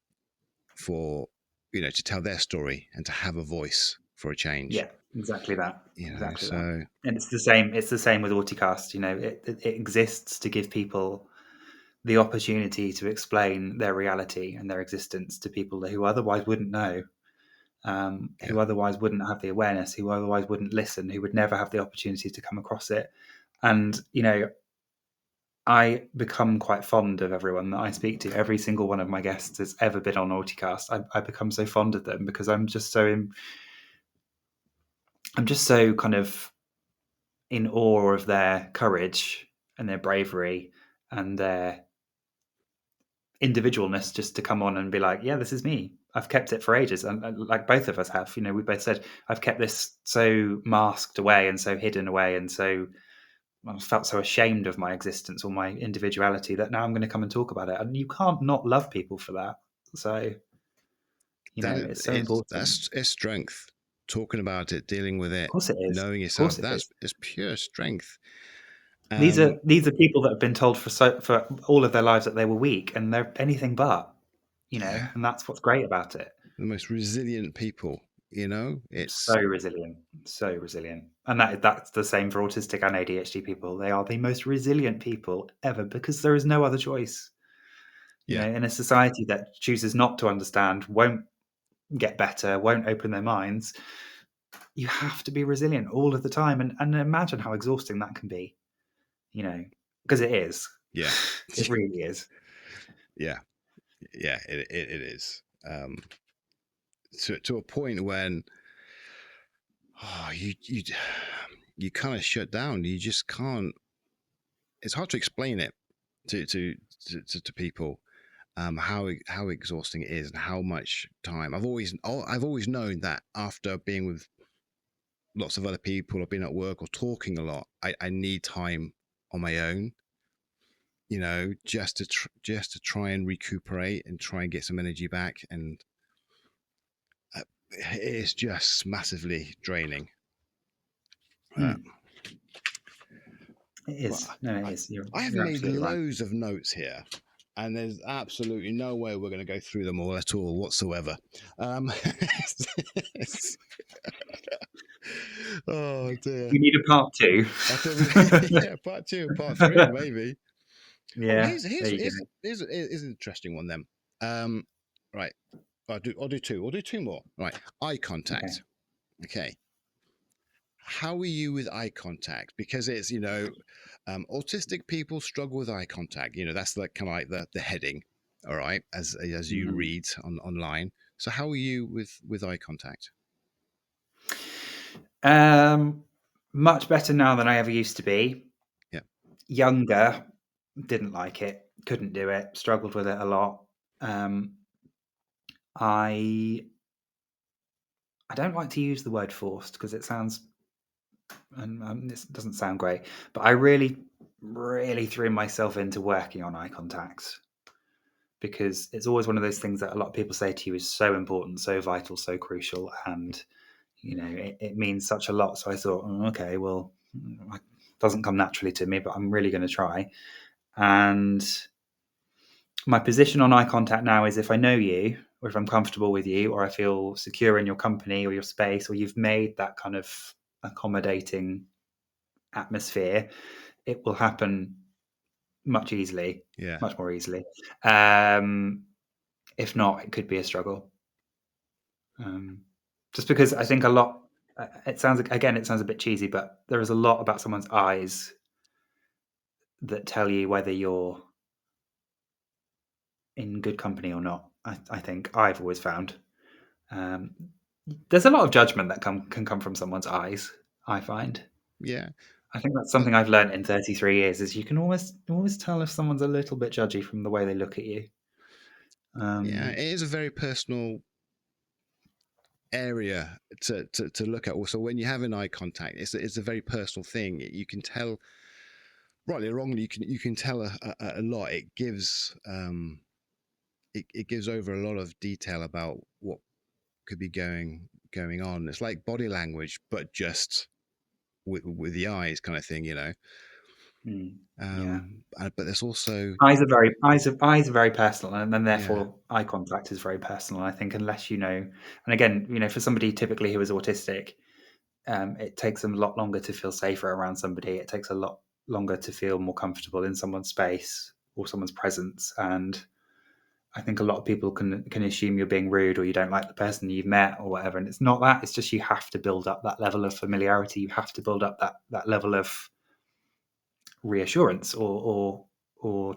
for to tell their story and to have a voice for a change. Yeah, exactly that. Exactly that. So And it's the same. It's the same with Auticast. It exists to give people the opportunity to explain their reality and their existence to people who otherwise wouldn't know, yeah, who otherwise wouldn't have the awareness, who otherwise wouldn't listen, who would never have the opportunity to come across it. And I become quite fond of everyone that I speak to. Every single one of my guests has ever been on Auticast. I become so fond of them because I'm just so kind of in awe of their courage and their bravery and their individualness, just to come on and be like, yeah, this is me. I've kept it for ages. And like both of us have, we both said, I've kept this so masked away and so hidden away. And so I felt so ashamed of my existence or my individuality that now I'm going to come and talk about it. And you can't not love people for that. So, it's so important. that's a strength. Talking about it, dealing with Of it, course it is. knowing Of course yourself, it that's is. it's pure strength. These um are these are people that have been told for all of their lives that they were weak, and they're anything but, yeah, and that's what's great about it. the most resilient people, So it's resilient, so resilient, and that's the same for autistic and ADHD people. They are the most resilient people ever because there is no other choice. yeah, In a society that chooses not to understand, won't get better, won't open their minds, you have to be resilient all of the time, and imagine how exhausting that can be. Because it is. yeah. It really is. Yeah, yeah, it is. to a point when you kind of shut down. You just can't. It's hard to explain it to people, how exhausting it is and how much time. I've always known that after being with lots of other people or being at work or talking a lot, I need time on my own, just to try and recuperate and try and get some energy back. And it is just massively draining. It But is. No, it is. I have You're made absolutely right. loads of notes here, and there's absolutely no way we're going to go through them all at all whatsoever. Oh dear. We need a part 2. I think yeah, part 2, part 3, maybe. Oh, Yeah, there you go. here's an interesting one then. Right, I'll do 2. We'll do 2 more. Right, eye contact. Okay. How are you with eye contact? Because it's autistic people struggle with eye contact. That's like kind of like the heading. All right, as you read online. So how are you with eye contact? Much better now than I ever used to be. Yeah. Younger, didn't like it, couldn't do it, struggled with it a lot. I don't like to use the word forced because it sounds, and this doesn't sound great, but I really, really threw myself into working on eye contact because it's always one of those things that a lot of people say to you is so important, so vital, so crucial, and it means such a lot. So I thought, okay, well, it doesn't come naturally to me, but I'm really going to try. And my position on eye contact now is if I know you, or if I'm comfortable with you, or I feel secure in your company or your space, or you've made that kind of accommodating atmosphere, it will happen much more easily. If not, it could be a struggle. Just because I think a lot, it sounds a bit cheesy, but there is a lot about someone's eyes that tell you whether you're in good company or not. I think I've always found there's a lot of judgment that can come from someone's eyes. I find. Yeah. I think that's something I've learned in 33 years. Is you can always tell if someone's a little bit judgy from the way they look at you. Yeah, it is a very personal area to look at. Also, when you have an eye contact, it's a very personal thing. You can tell, rightly or wrongly, you can tell a lot. It gives it gives over a lot of detail about what could be going on. It's like body language, but just with the eyes, kind of thing. Yeah. But there's also eyes are very personal, and then therefore eye contact is very personal. I think unless and again, for somebody typically who is autistic, it takes them a lot longer to feel safer around somebody. It takes a lot longer to feel more comfortable in someone's space or someone's presence. And I think a lot of people can assume you're being rude or you don't like the person you've met or whatever. And it's not that. It's just you have to build up that level of familiarity. You have to build up that level of reassurance or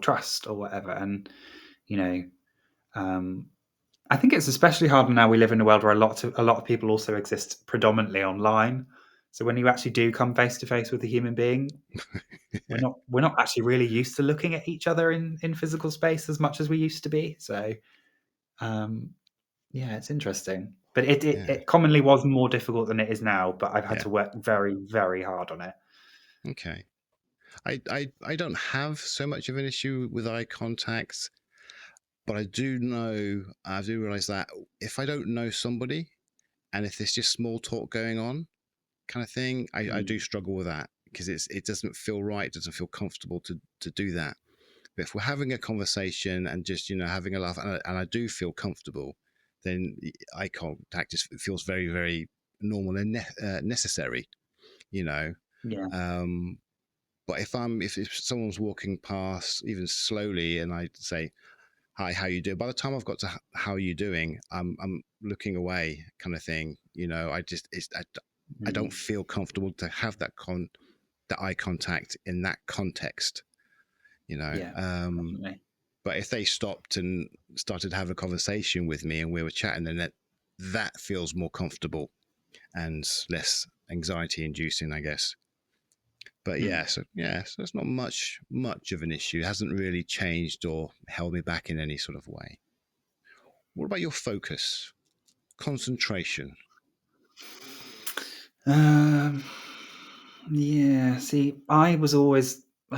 trust or whatever. And I think it's especially hard now. We live in a world where a lot of people also exist predominantly online. So when you actually do come face to face with a human being, we're not actually really used to looking at each other in physical space as much as we used to be. So it's interesting. But it commonly was more difficult than it is now. But I've had to work very, very hard on it. Okay. I don't have so much of an issue with eye contact, but I do realize that if I don't know somebody and if there's just small talk going on kind of thing, I do struggle with that because it doesn't feel right. It doesn't feel comfortable to do that. But if we're having a conversation and just, having a laugh and I do feel comfortable, then eye contact just feels very, very normal and necessary, Yeah. But if someone's walking past even slowly and I say, hi, how you doing? By the time I've got to how are you doing, I'm looking away kind of thing. I don't feel comfortable to have that eye contact in that context, Definitely. But if they stopped and started to have a conversation with me and we were chatting, then that feels more comfortable and less anxiety inducing, I guess. But so it's not much of an issue. It hasn't really changed or held me back in any sort of way. What about your focus, concentration? Yeah, see, I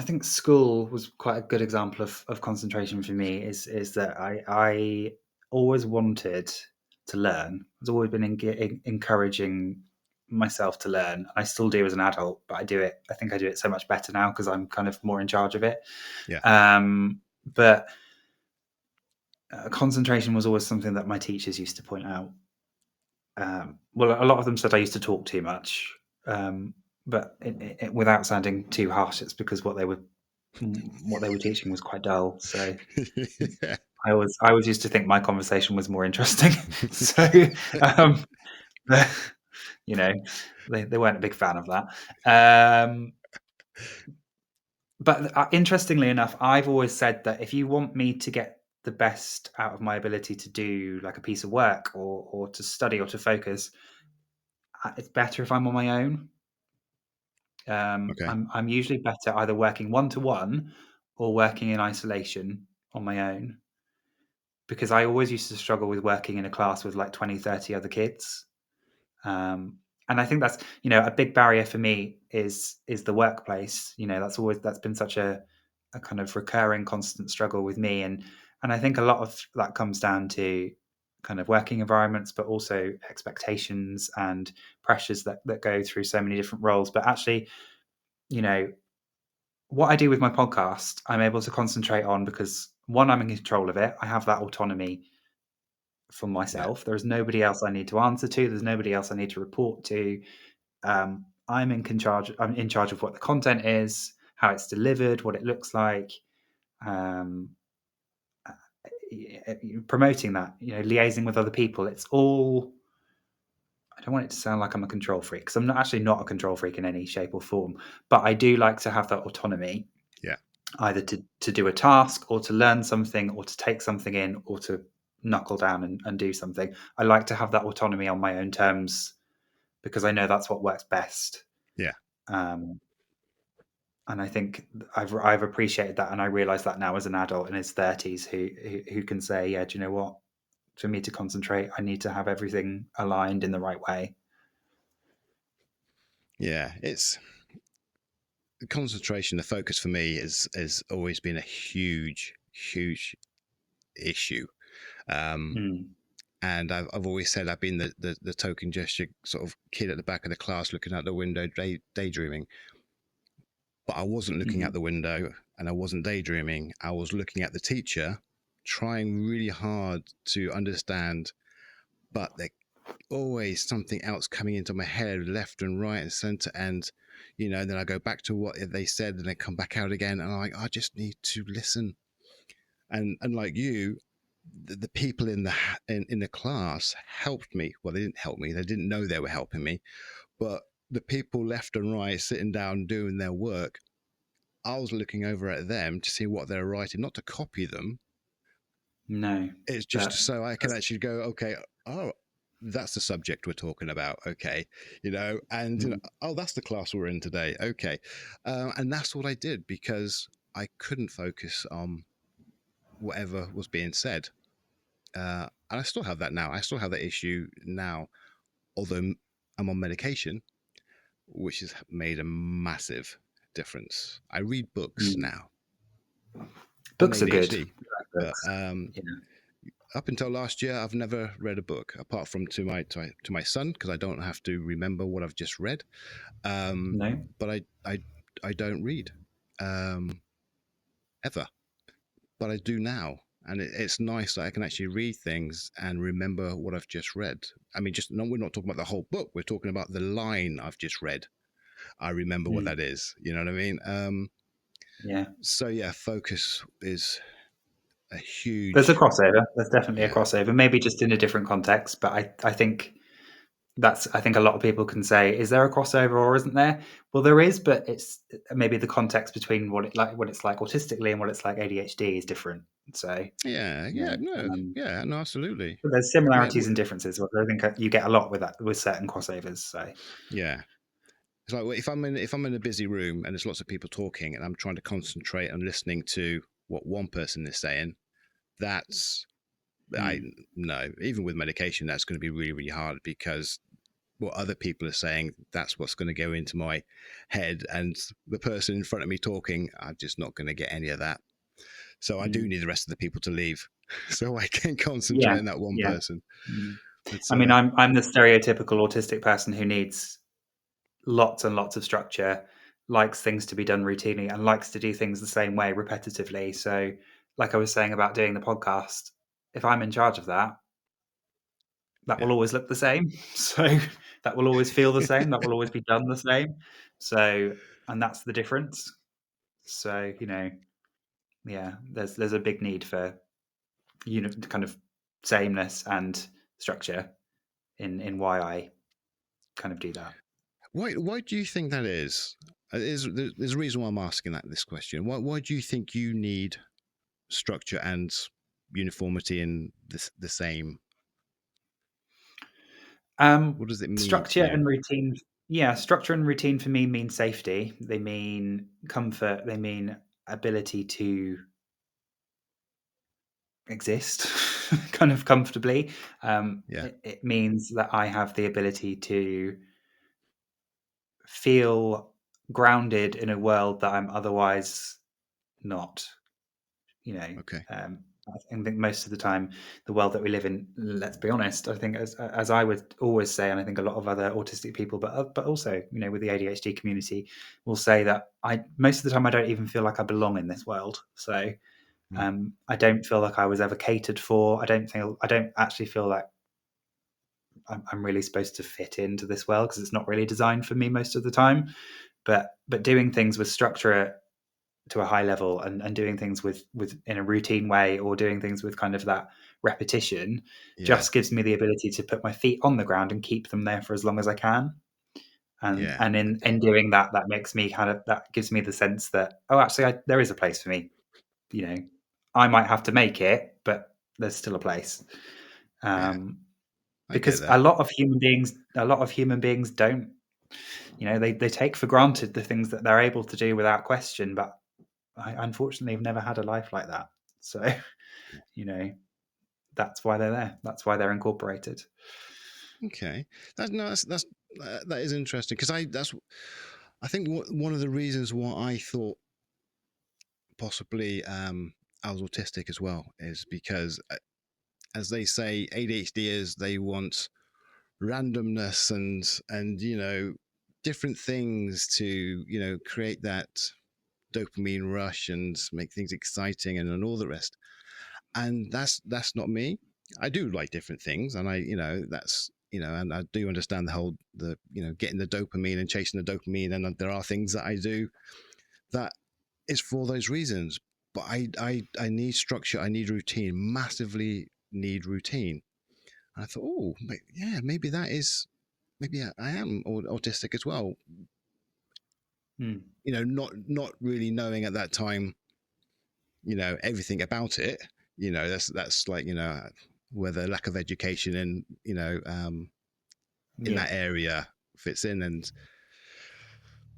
think school was quite a good example of concentration for me, is that I always wanted to learn. I've always been encouraging myself to learn. I still do as an adult, but I think I do it so much better now because I'm kind of more in charge of it. Yeah. But concentration was always something that my teachers used to point out. Well, a lot of them said I used to talk too much, but without sounding too harsh, it's because what they were teaching was quite dull. So Yeah. I always used to think my conversation was more interesting. So um, you know, they weren't a big fan of that. But interestingly enough, I've always said that if you want me to get the best out of my ability to do like a piece of work or to study or to focus, it's better if I'm on my own. Okay. I'm usually better either working one-to-one or working in isolation on my own, because I always used to struggle with working in a class with like 20, 30 other kids. And I think that's, a big barrier for me is the workplace. That's been such a kind of recurring constant struggle with me. And I think a lot of that comes down to kind of working environments, but also expectations and pressures that go through so many different roles. But actually, what I do with my podcast, I'm able to concentrate on because, one, I'm in control of it. I have that autonomy for Yeah. myself. There's nobody else I need to answer to. There's nobody else I need to report to. I'm in charge. I'm in charge of what the content is, how it's delivered, what it looks like, um, promoting that. Liaising with other people. It's all. I don't want it to sound like I'm a control freak, because I'm not a control freak in any shape or form. But I do like to have that autonomy, Yeah. either to do a task or to learn something or to take something in or to knuckle down and do something. I like to have that autonomy on my own terms because I know that's what works best. Yeah. Um, and I think I've appreciated that, and I realize that now as an adult in his 30s who can say, yeah, do you know what? For me to concentrate, I need to have everything aligned in the right way. Yeah. It's the concentration, the focus for me has always been a huge issue. And I've always said I've been the token gesture sort of kid at the back of the class looking out the window, daydreaming. But I wasn't looking out the window and I wasn't daydreaming. I was looking at the teacher, trying really hard to understand, but there always something else coming into my head, left and right and center. And, then I go back to what they said and then come back out again. And I'm like, I just need to listen. And like you, the people in the class helped me. Well, they didn't help me. They didn't know they were helping me. But the people left and right sitting down doing their work, I was looking over at them to see what they're writing, not to copy them. No, It's just so I can actually go, okay, oh, that's the subject we're talking about. Okay. And, oh, that's the class we're in today. Okay. And that's what I did because I couldn't focus on whatever was being said. And I still have that now. I still have that issue now, although I'm on medication, which has made a massive difference. I read books now on books are good. ADHD, but up until last year, I've never read a book apart from to my son, because I don't have to remember what I've just read. No. But I don't read ever, but I do now. And it's nice that I can actually read things and remember what I've just read. I mean, we're not talking about the whole book. We're talking about the line I've just read. I remember what that is. You know what I mean? Yeah. So yeah, focus is a huge. There's a crossover. There's definitely a Yeah. crossover, maybe just in a different context. But I think I think a lot of people can say, is there a crossover or isn't there? Well, there is, but it's maybe the context between what it's like autistically and what it's like ADHD is different. So Yeah, you know, no, absolutely. but there's I mean, similarities and differences. I think you get a lot with that with certain crossovers. So yeah. It's like, well, if I'm in a busy room and there's lots of people talking and I'm trying to concentrate on listening to what one person is saying, that's I mm, no, even with medication, that's going to be really, really hard because what other people are saying, that's what's going to go into my head. And the person in front of me talking, I'm just not going to get any of that. So I do mm, need the rest of the people to leave so I can yeah, concentrate on that one yeah. person. Mm. It's I mean, I'm the stereotypical autistic person who needs lots and lots of structure, likes things to be done routinely, and likes to do things the same way repetitively. So, like I was saying about doing the podcast, if I'm in charge of that, that yeah. will always look the same. So that will always feel the same. That will always be done the same. So, and that's the difference. So, yeah, there's a big need for kind of sameness and structure in why I kind of do that. Why do you think that is? There's a reason why I'm asking this question. Why do you think you need structure and uniformity in the same? What does it mean to Structure you? and routine. Yeah, structure and routine for me mean safety. They mean comfort. They mean ability to exist kind of comfortably. Yeah. It means that I have the ability to feel grounded in a world that I'm otherwise not. You know, Okay. um, I think most of the time, the world that we live in, let's be honest, I think as I would always say, and I think a lot of other autistic people, but also with the ADHD community, will say that I most of the time I don't even feel like I belong in this world. So Mm. I don't feel like I was ever catered for. I don't actually feel like I'm really supposed to fit into this world because it's not really designed for me most of the time. But doing things with structure to a high level and doing things with in a routine way or doing things with kind of that repetition Yeah. just gives me the ability to put my feet on the ground and keep them there for as long as I can. And Yeah. and in doing that, that makes me that gives me the sense that, oh, actually there is a place for me. You know, I might have to make it, but there's still a place. Yeah. Um, I get because that. a lot of human beings don't, they take for granted the things that they're able to do without question, but I unfortunately have never had a life like that. So, you know, that's why they're there. That's why they're incorporated. Okay. That is interesting because I think one of the reasons why I thought possibly I was autistic as well is because, as they say, ADHDers they want randomness and different things to create that dopamine rush and make things exciting and all the rest. And that's not me. I do like different things, and that's and I do understand the getting the dopamine and chasing the dopamine, and there are things that I do that is for those reasons. But I need structure, I need routine, massively need routine. And I thought, oh, yeah, maybe I am autistic as well. Mm. Not really knowing at that time, everything about it. That's like where the lack of education in in Yeah. that area fits in. And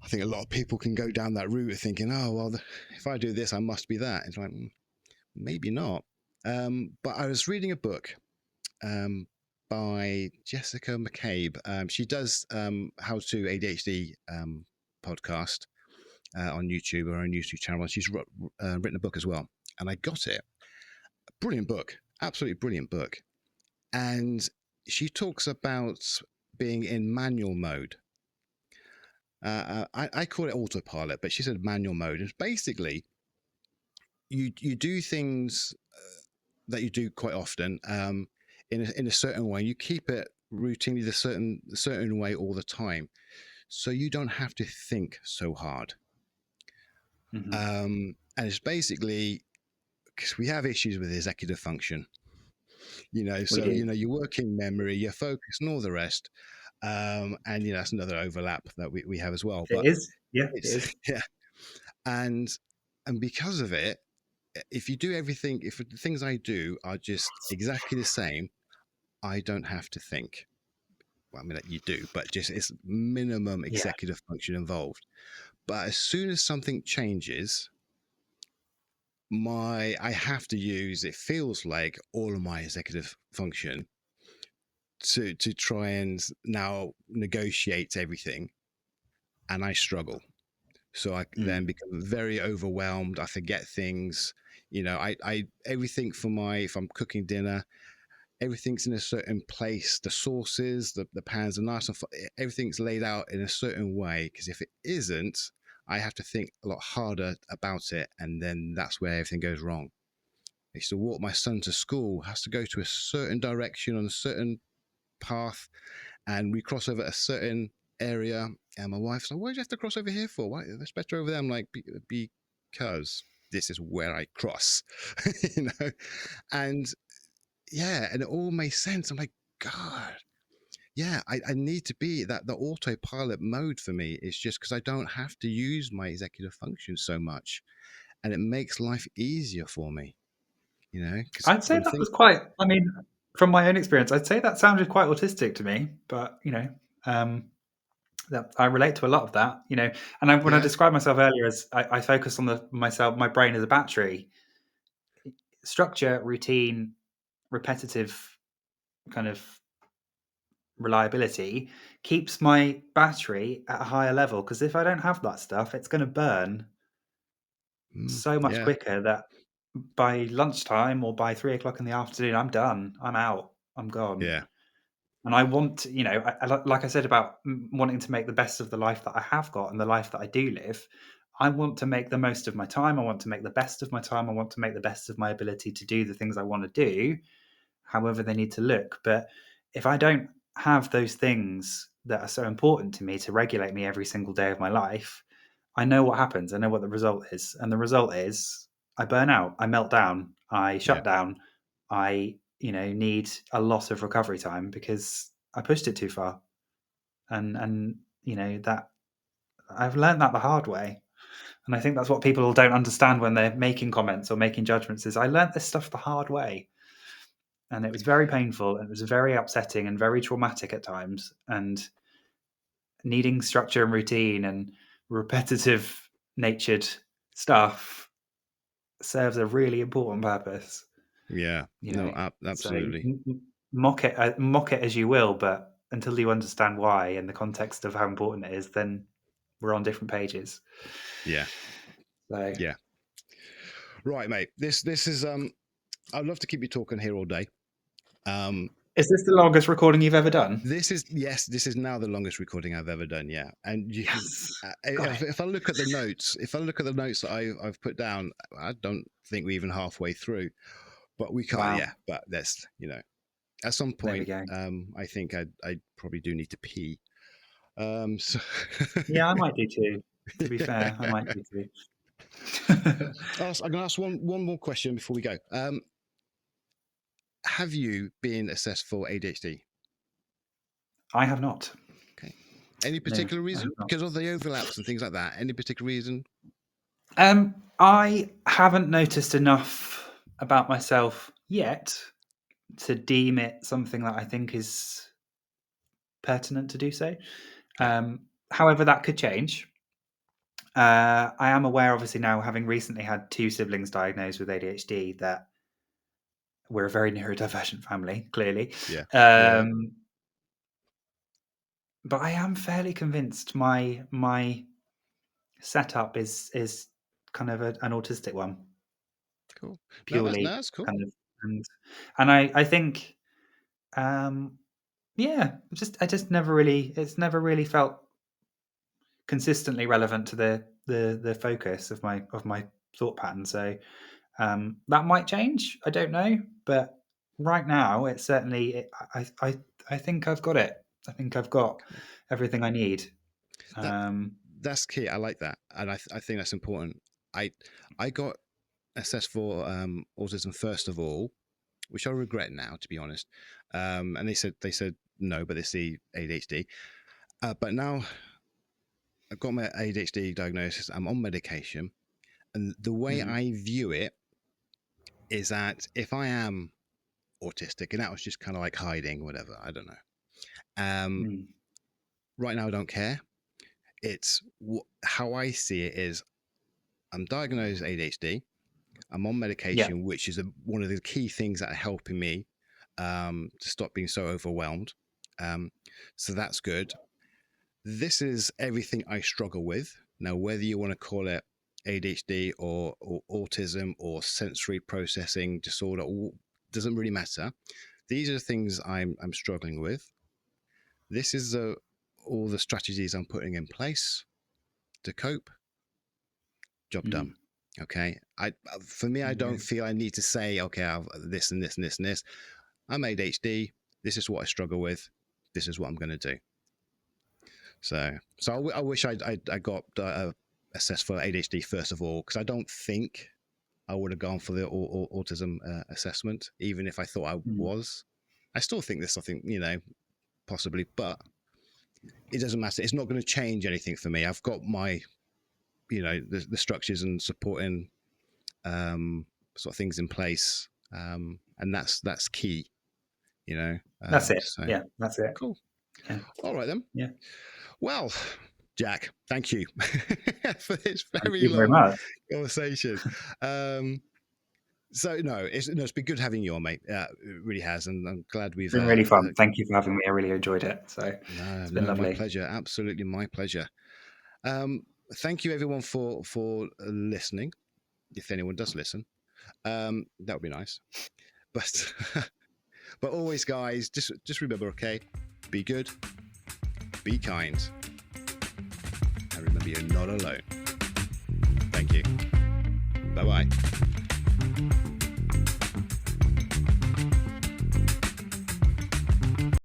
I think a lot of people can go down that route of thinking, oh well, if I do this, I must be that. It's like maybe not. But I was reading a book um, by Jessica McCabe. She does How to ADHD podcast on YouTube or on YouTube channel. And she's written a book as well, and I got it. Brilliant book, absolutely brilliant book. And she talks about being in manual mode. I call it autopilot, but she said manual mode. And basically, you do things that you do quite often in a certain way. You keep it routinely the certain way all the time, so you don't have to think so hard. Mm-hmm. And it's basically because we have issues with executive function, We so do. your working memory, your focus, and all the rest. And that's another overlap that we have as well. It But is. Yeah, it it's is. yeah, and because of it. if you do everything, if the things I do are just exactly the same, I don't have to think. Well, I mean, you do, but just it's minimum Yeah. executive function involved. But as soon as something changes, I have to use, it feels like, all of my executive function to try and now negotiate everything, and I struggle. So I then Mm. become very overwhelmed. I forget things. I everything for if I'm cooking dinner, everything's in a certain place. The sauces, the pans are nice and everything's laid out in a certain way. Because if it isn't, I have to think a lot harder about it, and then that's where everything goes wrong. I used to walk my son to school, has to go to a certain direction on a certain path, and we cross over a certain area. And my wife's like, "Why do you have to cross over here for? Why? That's better over there." I'm like, because this is where I cross," you know. And yeah, and it all makes sense. I'm like, God, yeah, I need to be that. The autopilot mode for me is just because I don't have to use my executive function so much, and it makes life easier for me. Because I'd say when that things, was quite. I mean, from my own experience, I'd say that sounded quite autistic to me. But um, that I relate to a lot of that. And when I yeah, described myself earlier as I focus on my brain as a battery, structure, routine, repetitive kind of reliability keeps my battery at a higher level. Because if I don't have that stuff, it's going to burn so much yeah, quicker that by lunchtime or by 3 o'clock in the afternoon, I'm done. I'm out. I'm gone. yeah, And I want to, like I said about wanting to make the best of the life that I have got and the life that I do live. I want to make the most of my time. I want to make the best of my time. I want to make the best of my ability to do the things I want to do, however they need to look. But if I don't have those things that are so important to me to regulate me every single day of my life, I know what happens. I know what the result is. And the result is I burn out, I melt down, I yeah, shut down, I, need a lot of recovery time because I pushed it too far. And that I've learned that the hard way. And I think that's what people don't understand when they're making comments or making judgments is I learned this stuff the hard way. And it was very painful and it was very upsetting and very traumatic at times. And needing structure and routine and repetitive natured stuff serves a really important purpose, yeah. you No, know. So absolutely. mock it as you will, but until you understand why and the context of how important it is, then we're on different pages. Yeah, So yeah. Right, mate. This is I'd love to keep you talking here all day. is this the longest recording you've ever done? This is now the longest recording I've ever done. Yeah, and Yes. Got it. if I look at the notes, that I've put down, I don't think we're even halfway through. But we can't. Wow. Yeah, but that's at some There we point, go. I think I probably do need to pee. So Yeah, I might do too. To be fair, I might do too. I'm gonna ask one more question before we go. Have you been assessed for ADHD? I have not. Okay. Any No, particular I reason? have not. Because of the overlaps and things like that. Any particular reason? I haven't noticed enough about myself yet to deem it something that I think is pertinent to do so. Okay. However, that could change. I am aware, obviously, now having recently had two siblings diagnosed with ADHD, that we're a very neurodivergent family, clearly. Yeah. Yeah. Um, but I am fairly convinced my setup is kind of an autistic one, Cool. No, purely that's cool. kind of, and I think, um, yeah, I just never really, it's never really felt consistently relevant to the focus of my thought pattern. So that might change. I don't know, but right now it's certainly. I think I've got it. I think I've got Cool. everything I need. That Um, that's key. I like that, and I think that's important. I I got assessed for autism first of all, which I regret now, to be honest. And they said no, but they see ADHD. But now I've got my ADHD diagnosis. I'm on medication, and the way mm, I view it is that if I am autistic, and that was just kind of like hiding, whatever, I don't know. Right now, I don't care. It's how I see it is I'm diagnosed ADHD. I'm on medication, which is one of the key things that are helping me to stop being so overwhelmed. So that's good. This is everything I struggle with. Now, whether you want to call it ADHD or autism or sensory processing disorder, doesn't really matter. These are the things I'm struggling with. This is all the strategies I'm putting in place to cope. Job done. Okay. For me, I don't feel I need to say, okay, I've this and this and this and this. I'm ADHD. This is what I struggle with. This is what I'm going to do. So I wish I got assessed for ADHD first of all, because I don't think I would have gone for the autism assessment, even if I thought I was. I still think there's something, possibly, but it doesn't matter. It's not going to change anything for me. I've got my, the structures and supporting sort of things in place, and that's key. That's it. So, yeah, that's it. Cool. Yeah. All right then. Yeah. Well, Jack, thank you for this very long conversation. So it's been good having you on, mate. It really has, and I'm glad we've. It's been really fun. Thank you for having me. I really enjoyed it. So it's been lovely. My pleasure. Absolutely, my pleasure. Thank you, everyone, for listening. If anyone does listen, that would be nice. But always, guys, just remember, okay, be good, be kind, and remember, you're not alone. Thank you. Bye-bye.